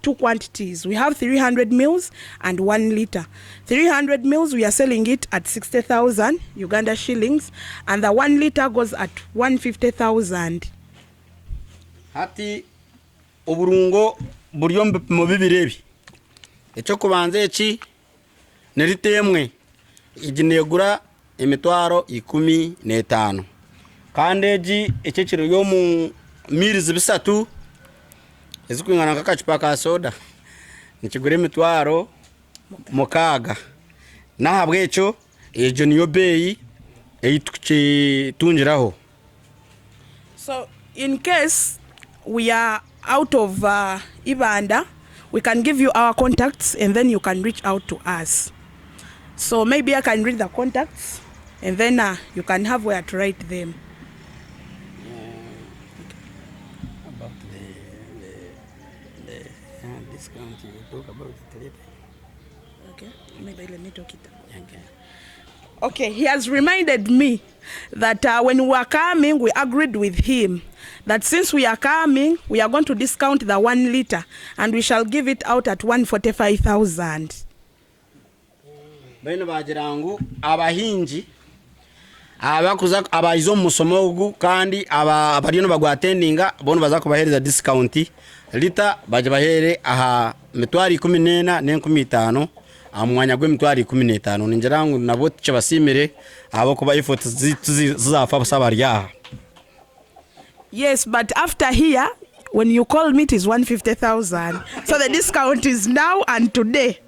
two quantities. We have 300 mils and 1 liter. 300 mils we are selling it at 60,000 Uganda shillings, and the 1 liter goes at 150,000. Hati oburungo buryombe mu bibirebi. Echo kubanze eki neritemwe iginegura emitwaro 15 kandeji ekekiro yo mu mirizi bisatu ezikwingana kakacupa ka soda nikigure emitwaro mukaga nahabwe echo ejo niyo beyi eyitunjiraho. So in case we are out of Ibanda, we can give you our contacts and then you can reach out to us. So maybe I can read the contacts and then you can have where to write them. About the discount you talk about it later. Okay, maybe let me talk it about. Okay. Okay, he has reminded me that when we are coming, we agreed with him that since we are coming, we are going to discount the 1 liter and we shall give it out at 145,000. Bene bagirangu abahinji abakuza abayizo musomo ugu kandi abariyo bagwatendinga bono bazakubahereza discount liter baje bahere aha mitwari 14 ne 15 amwanya gwe mitwari 15 ninjirangu nabo cyo basimire abo kuba ifoto zizafa sabarya. Yes, but after here when you call me it is 150,000. So the discount is now and today.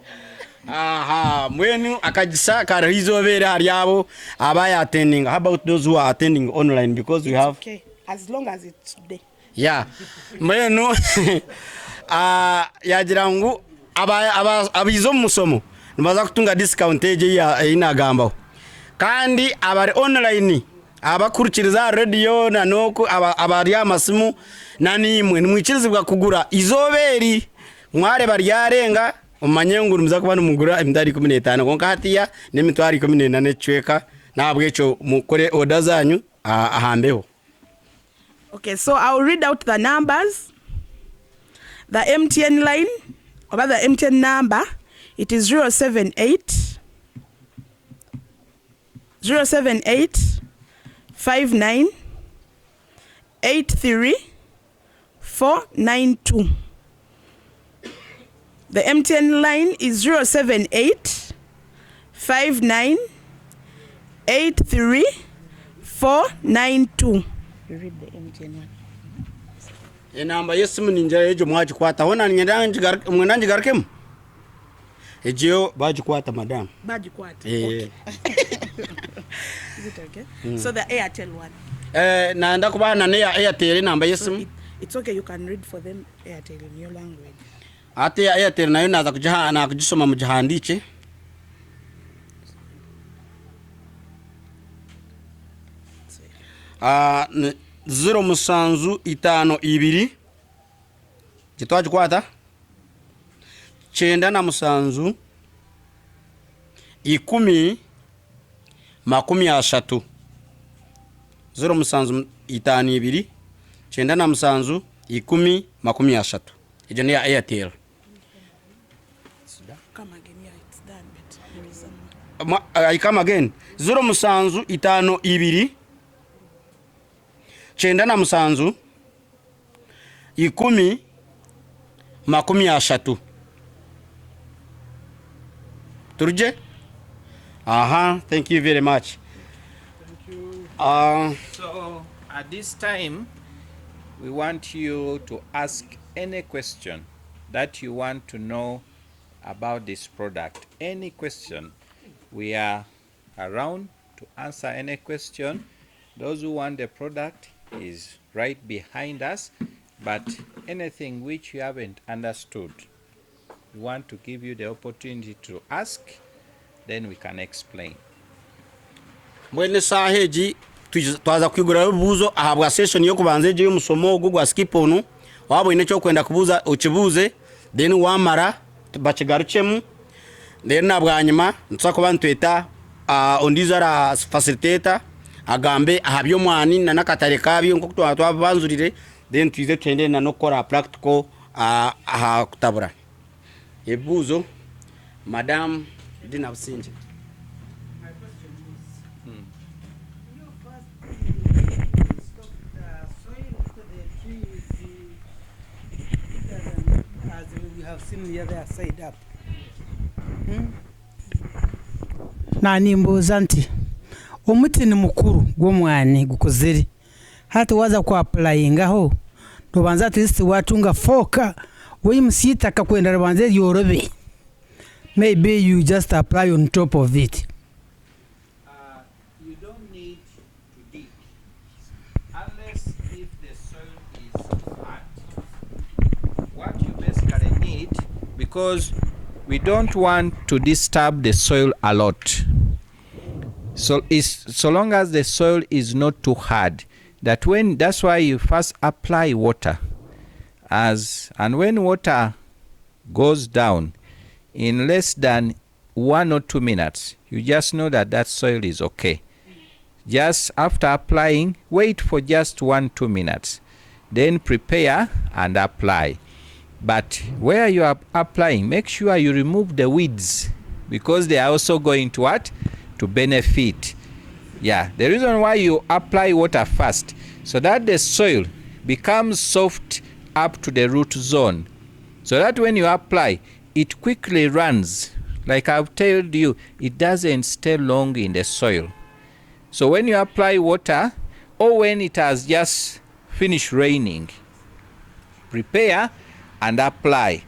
Aha, mwenu akajisa karizo vere hariabo abaya attending. How about those who are attending online, because we have Okay, as long as it's today. Yeah. Mwenu yajirangu abizo musomo nibaza kutunga discount eje ya inagamba kandi abari online abakurikiriza radio na noko abari amasimu nanimwe nimwikirizibwa kugura izoberi mware baryarenga umanye nguru muza kubana umugura imidari 15 konka hatiya n'imitwari 14 cweka nabwe eco mukore order zanyu ahambeho. Okay, so I'll read out the numbers. The MTN line, or the MTN number, it is 078 59 83 492. The MTN line is 078 59 83 492. You read the MTN one. Enamba yesimu ninja ejo mwajikwata hona mwena njigarkem ejo bajikwata madam Bajikwata. Okay. Is it okay? So the Airtel one. Naenda kubana ne Airtel namba yesimu. It's okay, you can read for them Airtel in your language. Ate ya Airtel nayo naza kujisoma mujihandiche. Zero musanzu itano ibiri kitwaje kwata chenda na musanzu ikumi makumi ashatu. Zero musanzu itano ibiri chenda na musanzu ikumi makumi ashatu. Ijo ni ya Airtel. Come again, yeah, it's done, but there is some. I come again. Zero musanzu itano ibiri chenda na musanzu ikumi makumi ashatu. Turje? Thank you very much. Thank you. So at this time, we want you to ask any question that you want to know about this product. Any question. We are around to answer any question. Those who want the product is right behind us, but anything which you haven't understood, we want to give you the opportunity to ask, then we can explain. Mwene saheji twaza kwigura ubuzo ahabwa session yo kubanzeje y'umusomo gwa Skeepon wabo ine cyo kwenda kubuza ukibuze then wamara bakigarucemu then nabwanyuma ntsa kuba ntweta ondizara facilitator agambe ahabyo mwani na nakatare kabyo nko twabanzurire then twize twende na nokora practical aha kutabura ebuzo madam dina businje. Nanimbuza nti omuti ni mukuru gw'omwani gukozere hati waza ku applyingaho tobanza at least watunga foka weyimusita kakwenda banze yorobe, maybe you just apply on top of it. You don't need to dig unless if the soil is hard. What you basically need, because we don't want to disturb the soil a lot. So long as the soil is not too hard, that's why you first apply water. And when water goes down in less than 1 or 2 minutes, you just know that soil is okay. Just after applying, wait for just 1-2 minutes, then prepare and apply. But where you are applying, make sure you remove the weeds, because they are also going to what? To benefit. Yeah, the reason why you apply water first, so that the soil becomes soft up to the root zone, so that when you apply, it quickly runs. Like I've told you, it doesn't stay long in the soil. So when you apply water, or when it has just finished raining, prepare and apply.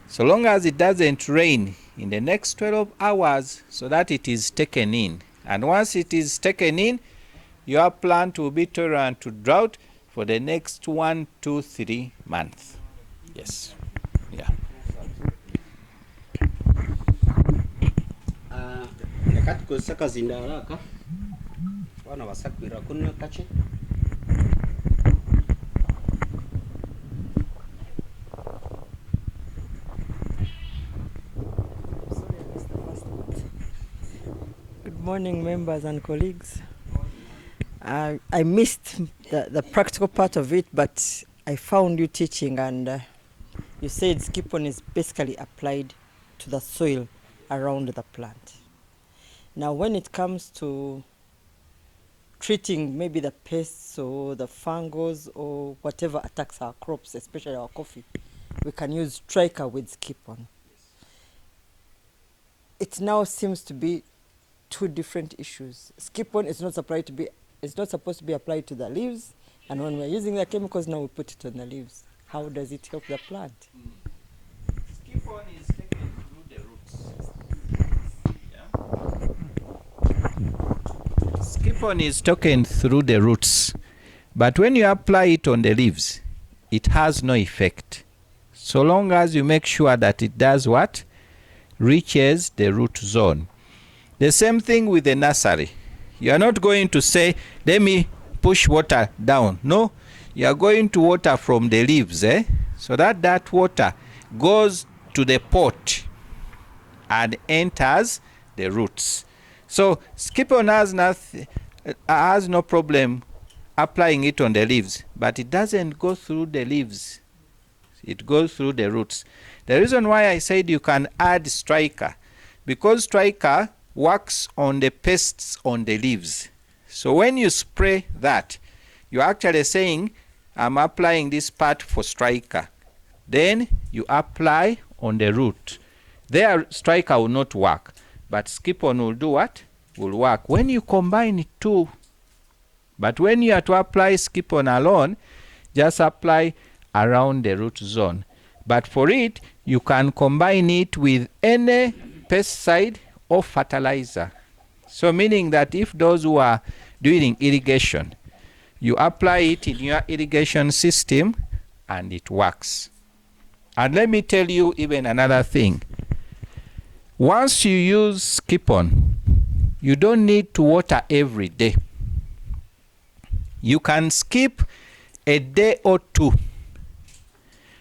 So long as it doesn't rain in the next 12 hours, so that it is taken in. And once it is taken in, your plant will be tolerant to drought for the next 1, 2, 3 months. Yes. Yeah. Nekati kusaka zindaraka wana wasakwira kunwe kache. Good morning, members and colleagues. I missed the practical part of it, but I found you teaching, and you said Skeepon is basically applied to the soil around the plant. Now, when it comes to treating maybe the pests or the fungus or whatever attacks our crops, especially our coffee, we can use Striker with Skeepon. It now seems to be two different issues. Skeepon is not supposed to be applied to the leaves, and when we're using the chemicals now we put it on the leaves. How does it help the plant? Skeepon is taken through the roots. Skeepon is taken through the roots, but when you apply it on the leaves, it has no effect, so long as you make sure that it does what? Reaches the root zone. The same thing with the nursery. You are not going to say, let me push water down. No, you are going to water from the leaves, so that water goes to the pot and enters the roots. So Skeepon has no problem applying it on the leaves, but it doesn't go through the leaves. It goes through the roots. The reason why I said you can add Striker, because Striker works on the pests on the leaves. So when you spray that, you're actually saying, I'm applying this part for Striker. Then you apply on the root. There, Striker will not work, but Skeepon will do what? Will work. When you combine it too, but when you are to apply Skeepon alone, just apply around the root zone. But for it, you can combine it with any pesticide or fertilizer. So meaning that if those who are doing irrigation, you apply it in your irrigation system and it works. And let me tell you even another thing. Once you use Skeepon, you don't need to water every day. You can skip a day or two,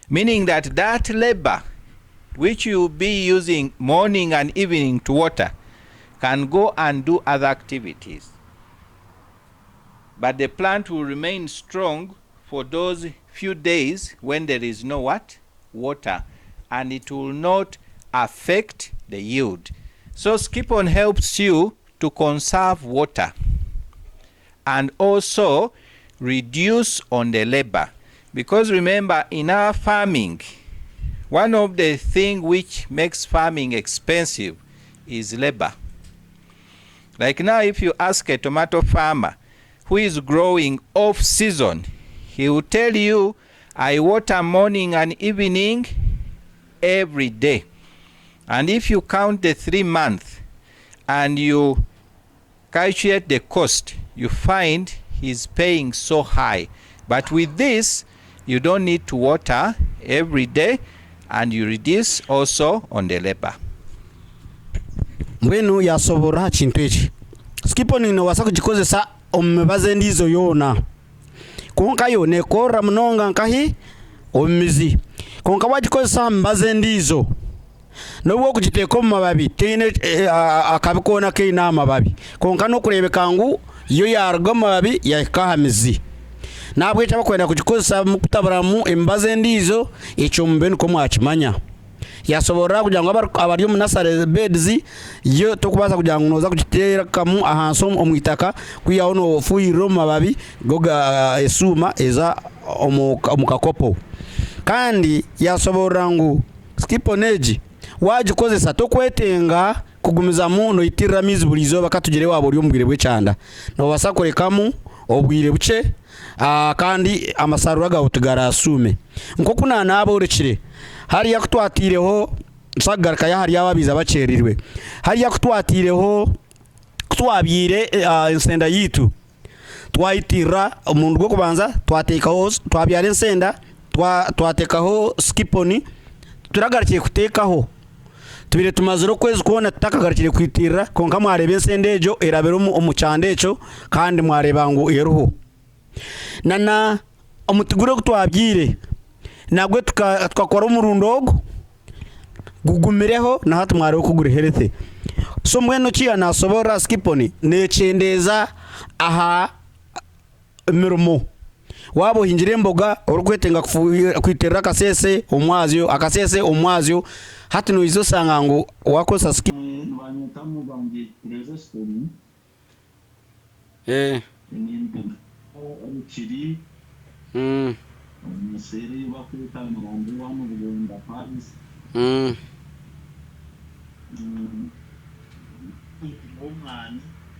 meaning that labor which you will be using morning and evening to water can go and do other activities. But the plant will remain strong for those few days when there is no water, and it will not affect the yield. So Skeepon helps you to conserve water and also reduce on the labor. Because remember, in our farming, one of the things which makes farming expensive is labor. Like now, if you ask a tomato farmer who is growing off season, he will tell you, I water morning and evening every day. And if you count the 3 months and you calculate the cost, you find he's paying so high. But with this, you don't need to water every day, and you reduce also on the labor. Mwenu yasobora chintu echi. Skeepon ino wasa kujikozesa omubaze ndizo yona. Konka yone kora mnonga nkahi omumizi. Konka wajikozesa mbaze ndizo. Nobo kujiteko mababi tine akabikona ke inama babi. Konka no kurebeka ngu yo yargo mababi yakahamizi. Nabwe chabakwenda kujikozesa mukutabaramu embaze ndizo echo mbenu ko mwachimanya. Yasobora kugira ngo abari mu nasare beds yo tokubaza kugira ngo noza kugitera kamu ahanso omwitaka kuyaho no fuiro mababi goga esuma eza omukakopo. Kandi yasobora ngo Skeepon wajikozesa tokwetenga kugumiza mu no itirira mizi bulizo bakatugere wabo uri ombwire bw'ecanda no basakorekamu obwire buce kandi amasarura gawutugara asume nko kuna nabo urekire hari yakutwatireho sagaraka ya hari yababiza bacerirwe hari yakutwatireho twabire insenda yitu twayitira umuntu gwo kubanza twatekaho twabyara insenda twatekaho Skeepon turagarikiye kutekaho tubire tumaziro kwezi kubona tutakagarikire kwitira konka mwarebe ensendejo erabero umucandecho kandi mwareba ngo eruho nana omutugure kutwabyire nabwe tukakora umurundogo gugumireho na hatu mware kugure health. So mweno chiya nasobora Skeepon necendeza aha mirumo wabo hinjire mboga orukwetenga kwiterera kasese omwazyo akasese omwazyo hati no izo sanga ngo wakosa Mm. Mm.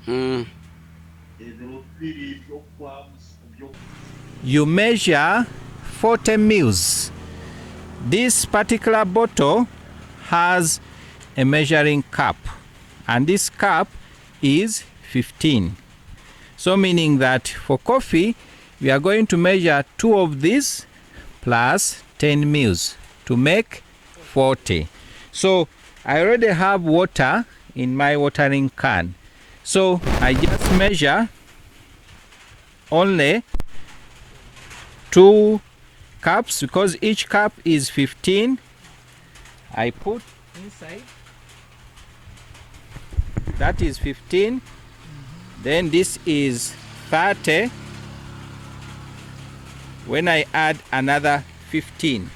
Mm. You measure 40 mils. This particular bottle has a measuring cup, and this cup is 15. So meaning that for coffee, we are going to measure 2 of these plus 10 mils to make 40. So I already have water in my watering can. So I just measure only 2 cups because each cup is 15. I put inside, that is 15. Then this is 30. When I add another 15,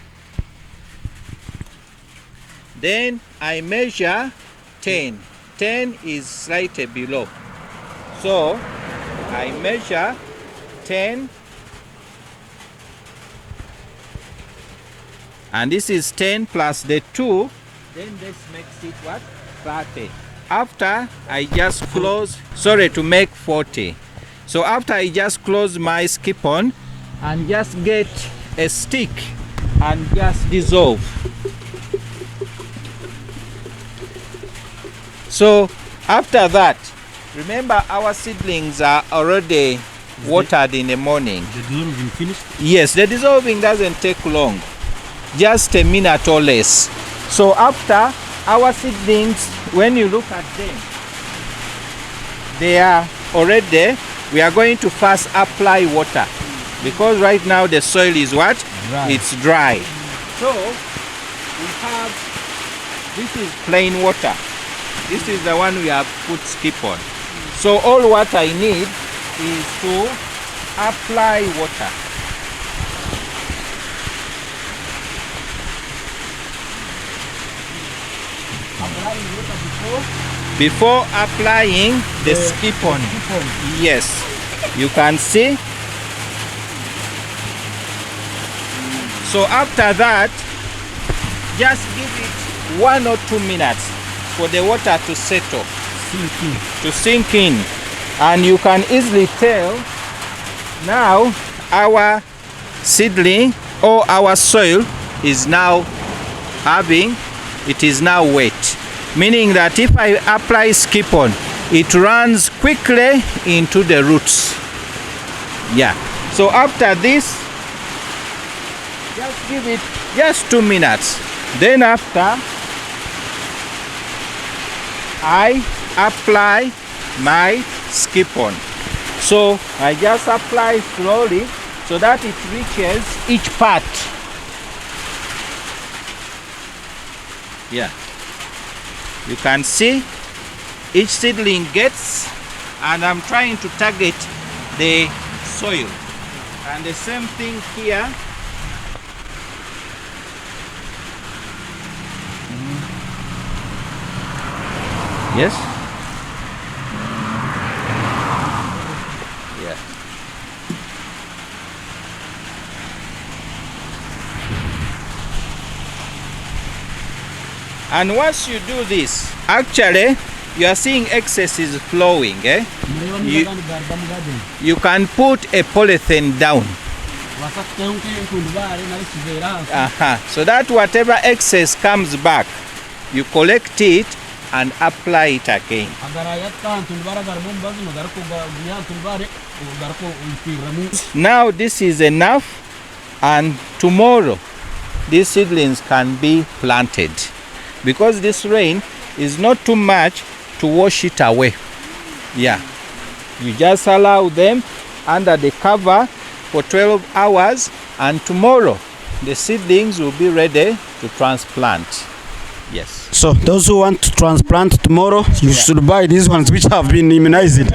then I measure 10. 10 is slightly below. So I measure 10, and this is 10 plus the 2, then this makes it what? 30. After I just close, to make 40. So after I just close my Skeepon and just get a stick and just dissolve. So after that, remember our seedlings are already watered in the morning. The dissolving finished? Yes, the dissolving doesn't take long, just a minute or less. So after our seedlings, when you look at them, they are already, we are going to first apply water because right now the soil is what? Dry. It's dry. So we have, this is plain water. This is the one we have put Skeepon. So all what I need is to apply water. Before applying the Skeepon. Yes, you can see. So after that, just give it 1 or 2 minutes for the water to settle, to sink in. And you can easily tell now our seedling or our soil is now it is now wet. Meaning that if I apply Skeepon, it runs quickly into the roots. Yeah. So after this, just give it just 2 minutes. Then after, I apply my Skeepon. So I just apply slowly so that it reaches each part. Yeah. You can see each seedling gets, and I'm trying to target the soil. And the same thing here. Yes? Yeah. And once you do this, actually, you are seeing excess is flowing. You can put a polythene down. So that whatever excess comes back, you collect it and apply it again. Now this is enough, and tomorrow these seedlings can be planted because this rain is not too much to wash it away. Yeah, you just allow them under the cover for 12 hours, and tomorrow the seedlings will be ready to transplant. Yes. So those who want to transplant tomorrow, you should buy these ones which have been immunized.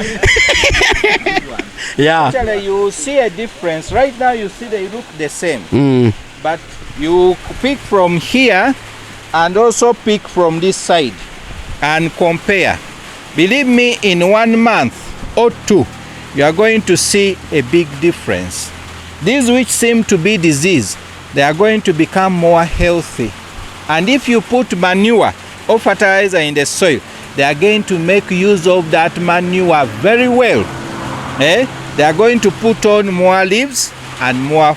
Yeah. Actually, you see a difference. Right now you see they look the same. But you pick from here and also pick from this side and compare. Believe me, in 1 month or 2, you are going to see a big difference. These which seem to be diseased, they are going to become more healthy. And if you put manure or fertilizer in the soil, they are going to make use of that manure very well. They are going to put on more leaves and more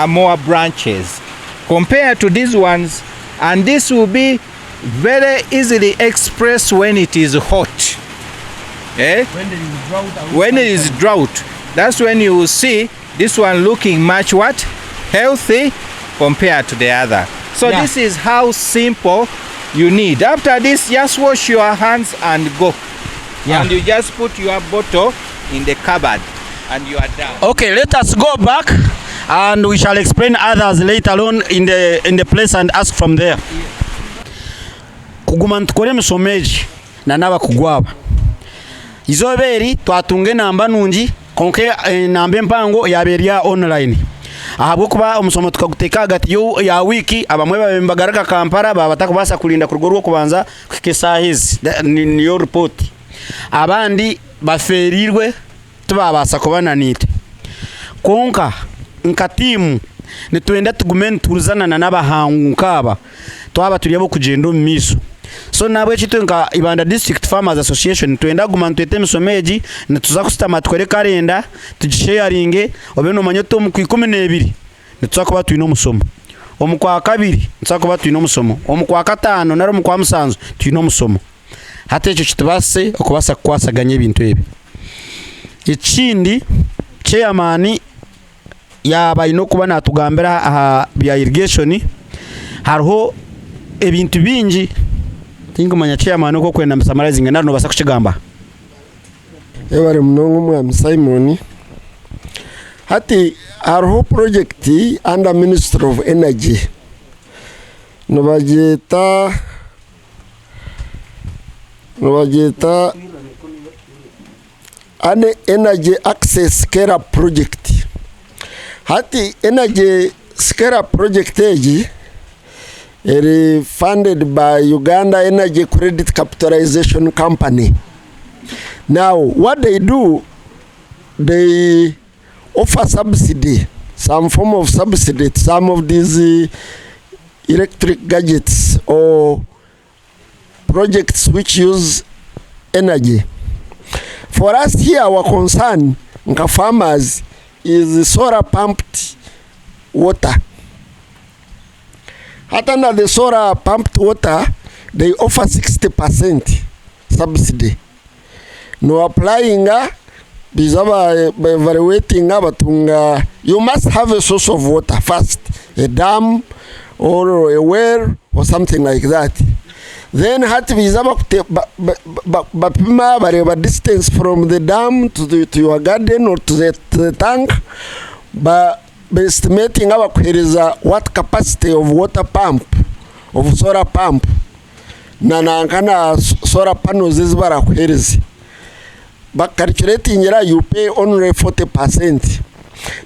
more branches compared to these ones, and this will be very easily expressed when it is hot. When there is drought, that's when you will see this one looking much what? Healthy compared to the other. So this is how simple you need. After this, just wash your hands and go. And you just put your bottle in the cupboard and you are done. Okay, let us go back and we shall explain others later on in the place and ask from there. Kuguma ntukore misomeji na naba kugwaba. Izo beri twatunge namba nungi konke nambe mpango yaberia online. Ahabwo kuba omusomo tukaguteka hagati ya wiki abamwe babembagaraga Kampala babatakubasa kulinda kurugorwo kubanza kukesa hizi ni yo report. Abandi baferirwe tubabasa kubananite. Konka nkatimu nitwenda tugumen turuzana n'abahangu nkaba twaba turiyabo kugenda mu miso. So nabwe chitwe nka Ibanda District Farmers Association twenda guma ntwete misomeji natuza kusitama twere karenda tugisharinge obeno manyoto mu 12 nituza kuba twino musomo omukwa kabiri nituza kuba twino musomo omukwa katano naro mukwa musanzu twino musomo hate echo kitubase okubasa kwasaganya ebintu ebi ikindi chairman yaba ino kuba natugambira aha bya irrigation hariho ebintu bingi tingumanya chairman uko kwenda msummarize ngenano basa kuchigamba ebare mnongo mwami Simon hati hariho project under Ministry of Energy nobajeta ane energy access care project hati energy care project eji funded by Uganda Energy Credit Capitalization Company. Now, what they do, they offer subsidy, some form of subsidy, some of these electric gadgets or projects which use energy. For us here, our concern, farmers, is solar pumped water. Under the solar pumped water, they offer 60% subsidy. No applying, evaluating, you must have a source of water first, a dam or a well or something like that. Then had to be distance from the dam to your garden or to the tank, but estimating our queries what capacity of water pump, of solar pump, nana solar panels is bara queries. But calculating you pay only 40%.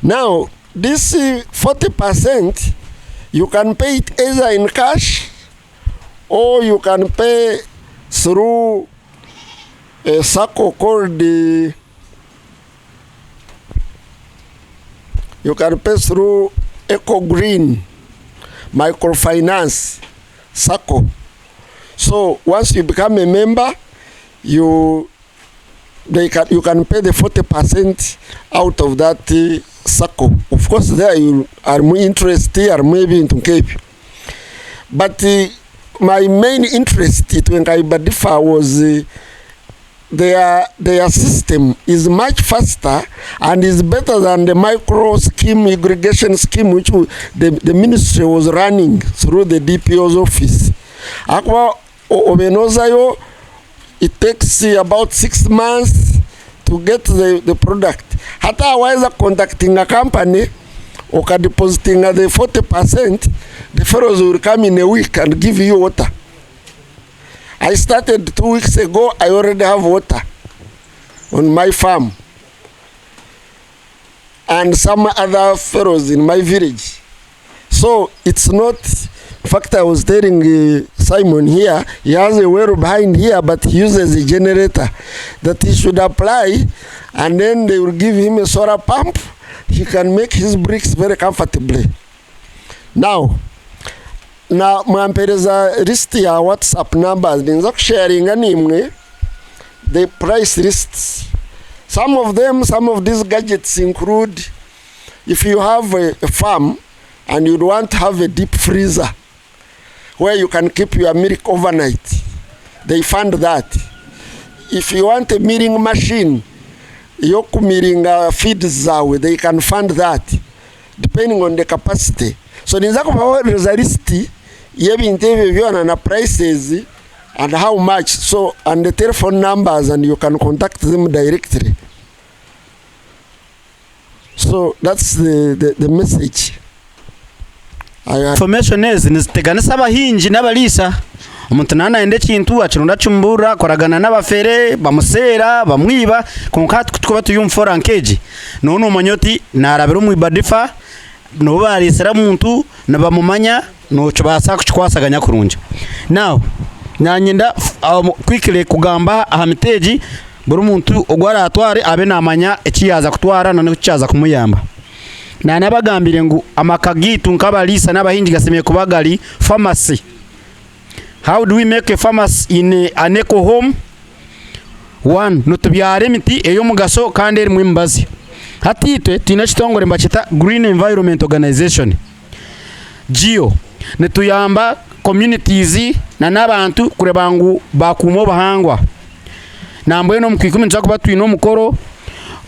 Now this 40% you can pay it either in cash or you can pay through a circle called the you can pay through Eco Green Microfinance Circle. So once you become a member, you can pay the 40% out of that circle. Of course, there you are more interested or maybe into Cape. But my main interest in Ibadifa was their system is much faster and is better than the micro scheme, irrigation scheme, which the ministry was running through the DPO's office. Akwa Obenozayo, it takes about 6 months to get the product. Hata waweza contacting a company, or depositing the 40%, the fellows will come in a week and give you water. I started 2 weeks ago, I already have water on my farm. And some other fellows in my village. So it's not, in fact I was telling Simon here, he has a well behind here, but he uses a generator that he should apply, and then they will give him a solar pump. He can make his bricks very comfortably. Now mwampereza list ya WhatsApp numbers ninza kusharinga nimwe the price lists. Some of these gadgets include, if you have a farm and you want to have a deep freezer where you can keep your milk overnight, they fund that. If you want a milling machine, yoku milling feeds zawe, they can fund that depending on the capacity. So ninza kupawareza listi yebintu ebyo byona na prices and how much, so and the telephone numbers, and you can contact them directly. So that's the message. Information is niziteganisa abahinji n'abalisa omuntu nanaende kintu akirunda chumbura koragana n'abafere bamusera bamwiba konka tukuba tuyumfora nkeji none umanyoti narabira mu ibadifa no barisera muntu nabamumanya no chobasa kuchikwasaganya kurunja. Now nanyenda quickly kugamba ahamiteji buri muntu ogwara atware abe namanya ekiyaza kutwara none kuchaza kumuyamba. Na nabagambire ngu amakagitu nkabalisa n'abahinji gasemeye kubagali pharmacy. How do we make a pharmacy in an eco home? One, nutubyare miti eyo mugaso kandi eri mwimbazi. Hatitwe tina kitongore mbachita Green Environment Organization. GEO netuyamba communities na nabantu kurebangu bakumo bahangwa. Nambwe no mukikumi nzakuba twino mukoro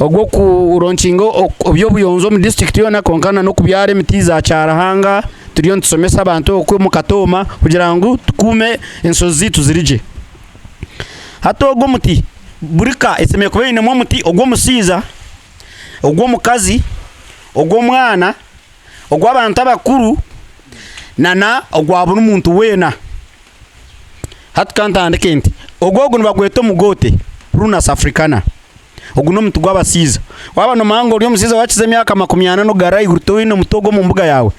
ogwo ku ronchingo obyo buyonzo mu district yona konkana no kubyare mitiza cyarahanga turiyo nsomesa abantu okwe mu Katoma kugira ngo tukume ensozi tuzirije. Hato ogwo muti burika esemeye kuba ine mu muti ogwo musiza ogwo mukazi ogwo mwana ogwo abantu abakuru nana ogwo abunu muntu wena hatkanta andekenti ogwo gunu bagweto mugote Prunus africana oguno muntu gwabasiza waba no mango uri musiza wakize myaka 40 no garayi guruto wino mutogo mu mbuga yawe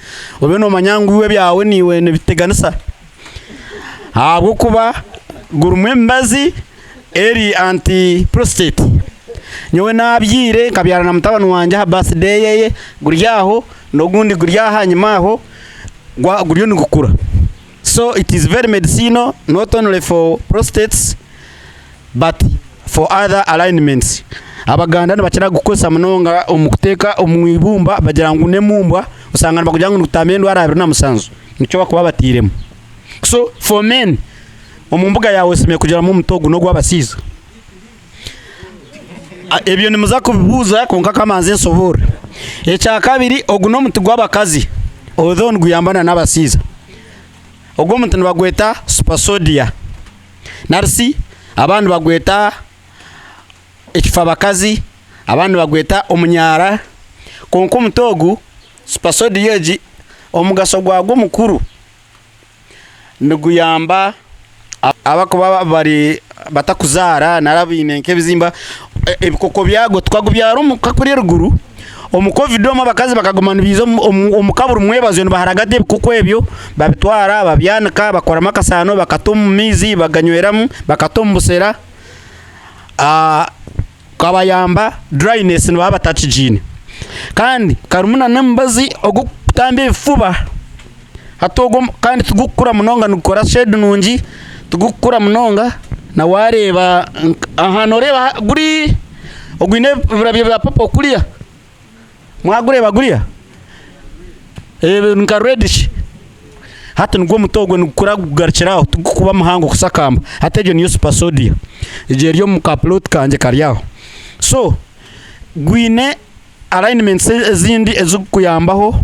obe no manyangu iwe byawe niwe ne biteganisa abo kuba gurumwe mbazi eri anti prostate nyowe nabyire kabyara na mutabano wanje ha birthday yeye guryaho no gundi guryaha nyimaho guriyo ni gukura. So it is very medicinal, not only for prostates but for other alignments. Abaganda bakira gukosa munonga omukuteka omwibumba bagira ngo ne mumbwa usanga bakugira ngo utamendo arabira na musanzu nico bakuba batiremo. So for men omumbuga yawe sime kugira mu mutogo no gwabasiza ebyo ni muza kubibuza konka kamanze nsobora. Echa kabiri oguno muti gwabakazi although nguyambana n'abasiza ogwo muti bagweta supersodia narsi abantu bagweta ekifabakazi abantu bagweta omunyara konko mutogu supersodia yeji omugaso gwagwo mukuru nuguyamba abakuba bari batakuzara narabine nkebizimba ebikoko byago twagubyara umukakuri ruguru omucovid oma bakazi bakagumana bizo omukaburu mwebazo no baharagate kuko ebyo babitwara babyanaka bakora makasano bakatoma mizi baganyweramo bakatoma busera kabayamba dryness no babatachijine kandi karumuna nambazi ogutambe fuba hatogo kandi tugukura munonga nukora shed nunji tugukura munonga na wareba ahanoreba guri ogwine bya papa kulia mwagureba guria nka reddish hata ngo mutogo nukura kugarchiraho tugukuba muhango kusakamba hateje niyo supersodia ije ryo mu upload kanje karyaho. So gwine alignments zindi ezukuyambaho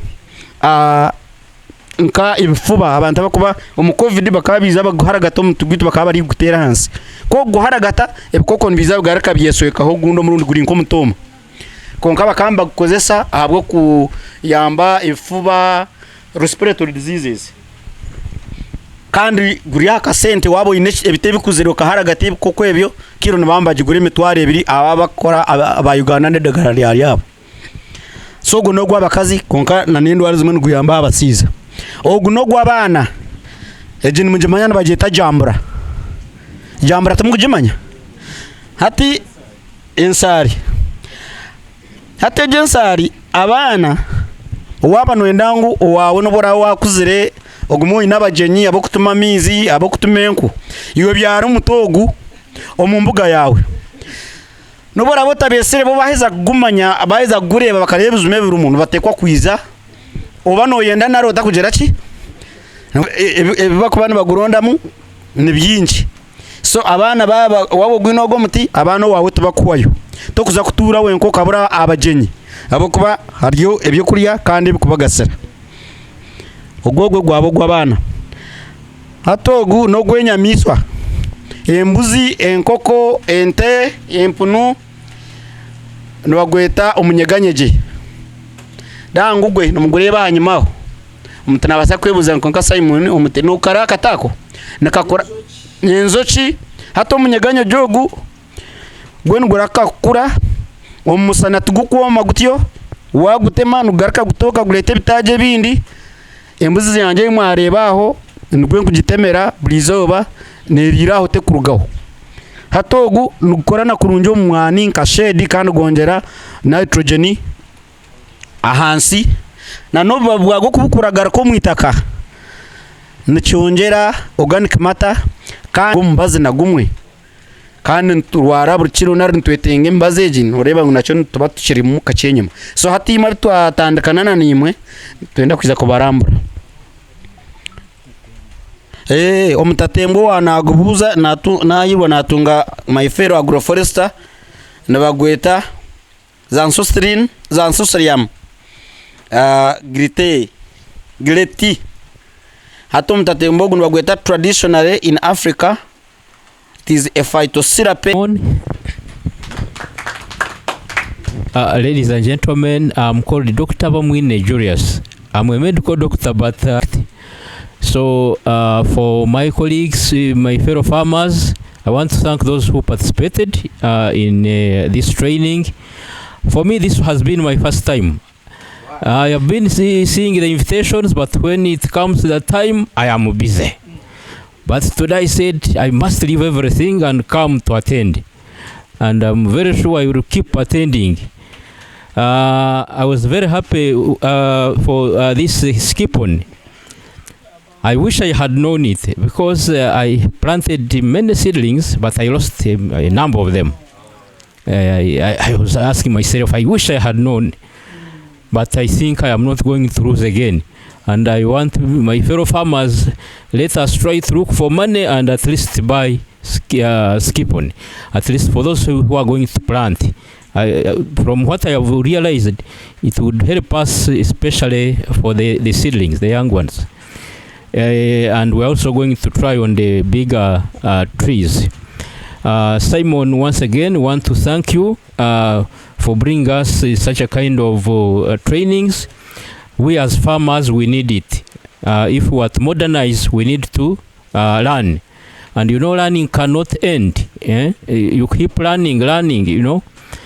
nka ibifuba abantu bakuba omucovid bakabiza baguharagata mutugwito bakaba bari gutera hansi ko guharagata ebikoko nbiza bugaraka byesoyekaho gundo murundi guri nko mutoma konka bakamba gukozesa ahabwo kuyamba ifuba respiratory diseases kandi guri akasente wabo ebite bikuzero kaharagati koko ebyo kiro nabambaje guri mitware ebiri abakora aba Uganda ndegara yabo. So guno gwabakazi konka na nindi walizimwe guyamba abasiza oguno gwabana ejini mujimanya nabagita jambura. Jambura tumugimanya. Hati ensari. Hati ensari abana waba noendangu owawe nobora wakuzire ogumoyi nabajenyi abokutuma mizi abokutuma enku iwe byaro mutogu omumbuga yawe nobora botabesere bo baheza kugumanya abaheza gureba bakareba uzume biri umuntu batekwa kwiza oba noyenda narota kugera ki ebibakubana bagurondamu ni byinshi so abana baba wabo gwinogo muti abana wawe tubakuwayo tokuza kutura wenko kabura abajenyi abokuba hariyo ebyo kuriya kandi bikubagasera ogwogwe gwabo gwabana hatogu no gwenyamiswa embuzi enkoko ente empunu nubagweta umunyeganyeje dangugwe numugureba hanyumaho umutana basa kwebuza nkonka Simon umuteno karaka tako nakakora nyenzochi hato umunyeganye jogu gwen guraka kura omusana tugukwoma gutyo wagutema nugaraka gutoka gurete bitaje bindi embuzi yanje mwarebaho nugwe kugitemera blizoba neriraho te kurugaho hatogu nukorana kurunjo mwani nka shedi kandi gongera nitrogen ahansi na noba bwago kubukuragara ko mwitaka nicyongera organic matter kandi mbaze na gumwe kandi nturwara burukiro nari ntwetenge mbazeje ureba ngo nacyo tuba tukiri mu kacenyuma so hatima twatandukana na nimwe twenda kwiza ko barambura omutatembo wanagubuza nayibo natunga my fellow agroforester nabagweta zansosriam greti hato mutatembo nabagweta traditionally in Africa. It is a phytosyrup. Ladies and gentlemen, I'm called Dr. Bamwine Julius. I'm a medical doctor, but so for my colleagues, my fellow farmers, I want to thank those who participated in this training. For me, this has been my first time. I have been seeing the invitations, but when it comes to that time, I am busy. But today I said I must leave everything and come to attend. And I'm very sure I will keep attending. I was very happy for this Skeepon. I wish I had known it because I planted many seedlings, but I lost a number of them. I was asking myself, I wish I had known, but I think I am not going to lose again. And I want my fellow farmers, let us try to look for money and at least buy Skeepon, at least for those who are going to plant. From what I have realized, it would help us especially for the seedlings, the young ones. And we're also going to try on the bigger trees. Simon, once again, want to thank you for bringing us such a kind of trainings. We as farmers, we need it. If we want to modernize, we need to learn. And you know, learning cannot end. You keep learning, you know.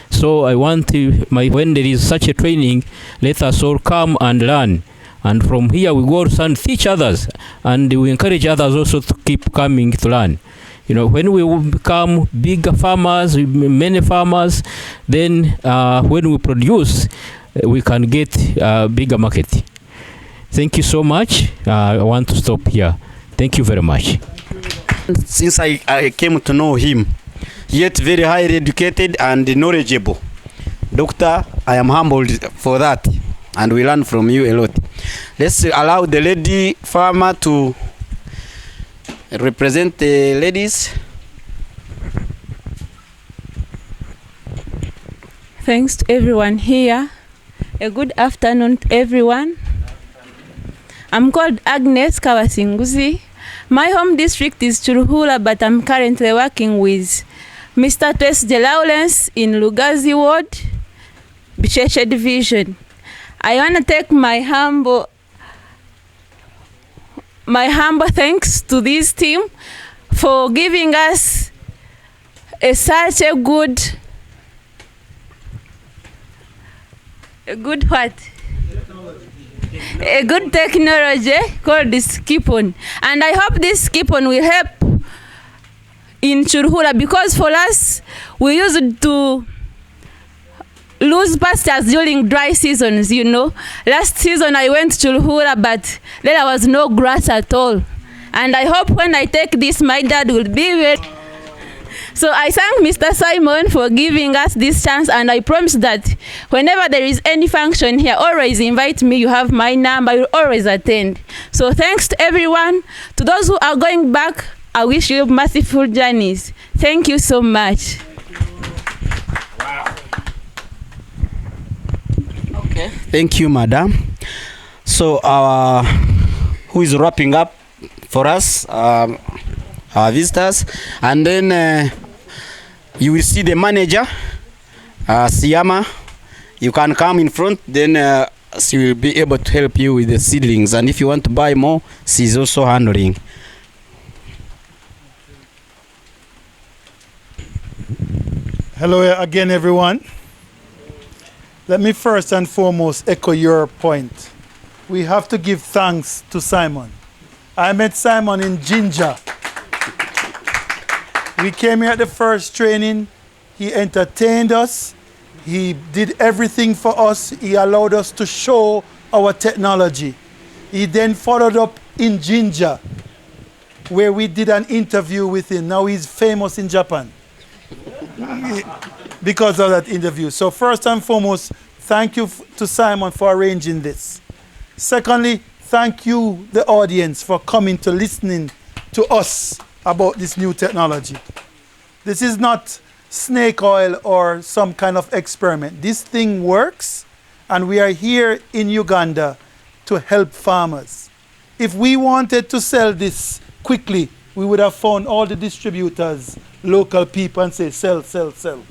So I want when there is such a training, let us all come and learn. And from here we go and teach others. And we encourage others also to keep coming to learn. You know, when we will become bigger farmers, many farmers, then when we produce, we can get a bigger market. Thank you so much. I want to stop here. Thank you very much. Since I came to know him, yet very highly educated and knowledgeable. Doctor, I am humbled for that, and we learn from you a lot. Let's allow the lady farmer to represent the ladies. Thanks to everyone here. A good afternoon to everyone. I'm called Agnes Kawasinguzi. My home district is Churuhula, but I'm currently working with Mr. Twesje Lawrence in Lugazi Ward, Bicheche Division. I want to take my humble thanks to this team for giving us such a good a good technology called Skeepon. And I hope this Skeepon will help in Churhula, because for us, we used to lose pastures during dry seasons, you know. Last season I went to Churhula, but then there was no grass at all. And I hope when I take this, my dad will be very... So I thank Mr. Simon for giving us this chance, and I promise that whenever there is any function here, always invite me. You have my number, I will always attend. So thanks to everyone. To those who are going back, I wish you merciful journeys. Thank you so much. Okay. Thank you, madam. So who is wrapping up for us? Our visitors, and then you will see the manager, Siyama. You can come in front, then she will be able to help you with the seedlings, and if you want to buy more, she is also handling. Hello again, everyone. Let me first and foremost echo your point. We have to give thanks to Simon. I met Simon in Ginger. We came here at the first training. He entertained us. He did everything for us. He allowed us to show our technology. He then followed up in Ginger, where we did an interview with him. Now he's famous in Japan because of that interview. So first and foremost, thank you to Simon for arranging this. Secondly, thank you, the audience, for coming to listening to us about this new technology. This is not snake oil or some kind of experiment. This thing works, and we are here in Uganda to help farmers. If we wanted to sell this quickly, we would have found all the distributors, local people, and say, sell, sell, sell.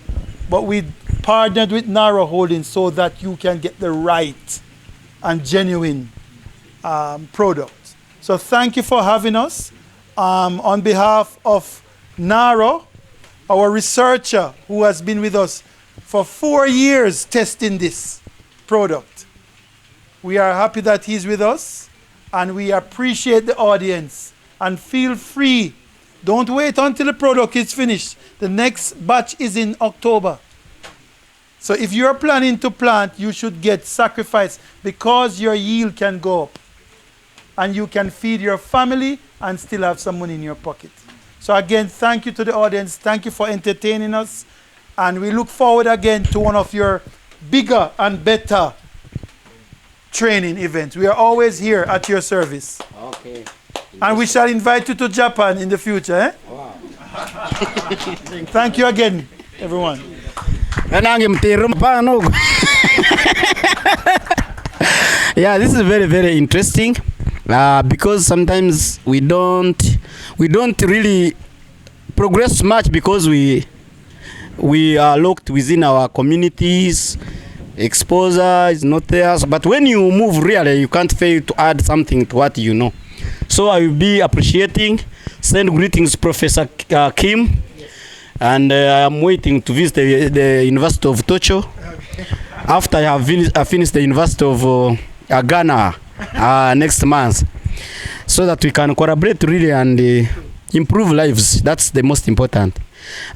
But we partnered with Nara Holdings so that you can get the right and genuine product. So thank you for having us. On behalf of Naro, our researcher who has been with us for 4 years testing this product, we are happy that he's with us, and we appreciate the audience. And feel free, don't wait until the product is finished. The next batch is in October. So if you're planning to plant, you should get sacrifice, because your yield can go up and you can feed your family and still have some money in your pocket. So again, thank you to the audience. Thank you for entertaining us. And we look forward again to one of your bigger and better training events. We are always here at your service. Okay. And we shall invite you to Japan in the future. Eh? Wow. Thank you again, everyone. Yeah, this is very, very interesting. Because sometimes we don't really progress much because we are locked within our communities. Exposure is not there. But when you move, really, you can't fail to add something to what you know. So I will be appreciating. Send greetings, Professor Kim. Yes. And I am waiting to visit the University of Tocho. Okay. After I have finished the University of Ghana next month, so that we can collaborate really and improve lives. That's the most important.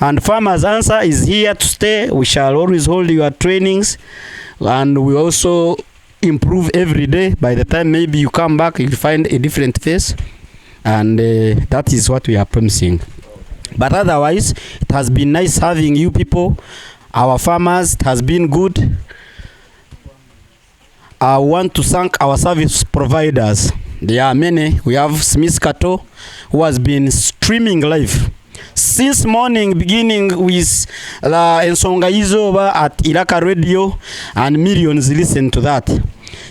And Farmers Answer is here to stay. We shall always hold your trainings, and we also improve every day. By the time maybe you come back, you'll find a different face, and that is what we are promising. But otherwise, it has been nice having you people, our farmers. It has been good. I want to thank our service providers. There are many. We have Smith Kato, who has been streaming live since morning, beginning with Ensonga Izoba at Iraka Radio, and millions listen to that.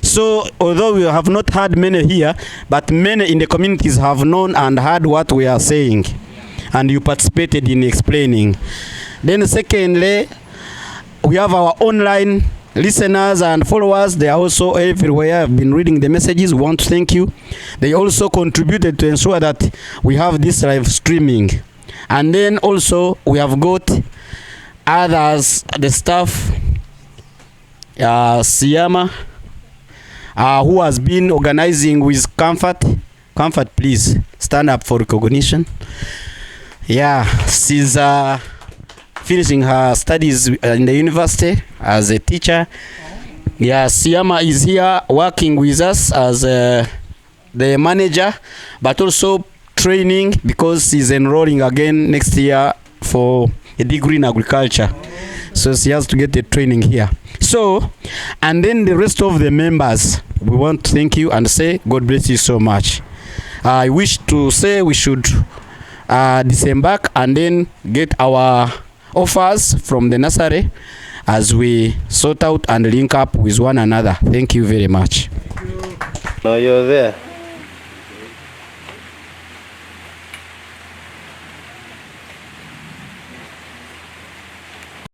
So although we have not had many here, but many in the communities have known and heard what we are saying, and you participated in explaining. Then secondly, we have our online listeners and followers. They are also everywhere. I've been reading the messages. We want to thank you. They also contributed to ensure that we have this live streaming. And then also we have got others, the staff, Siyama, who has been organizing with Comfort. Comfort, please stand up for recognition. Yeah, she's finishing her studies in the university as a teacher. Yeah, Siama is here working with us as the manager, but also training because she's enrolling again next year for a degree in agriculture. So she has to get the training here. So, and then the rest of the members, we want to thank you and say God bless you so much. I wish to say we should disembark and then get our offers from the nursery as we sort out and link up with one another. Thank you very much. No, you're there.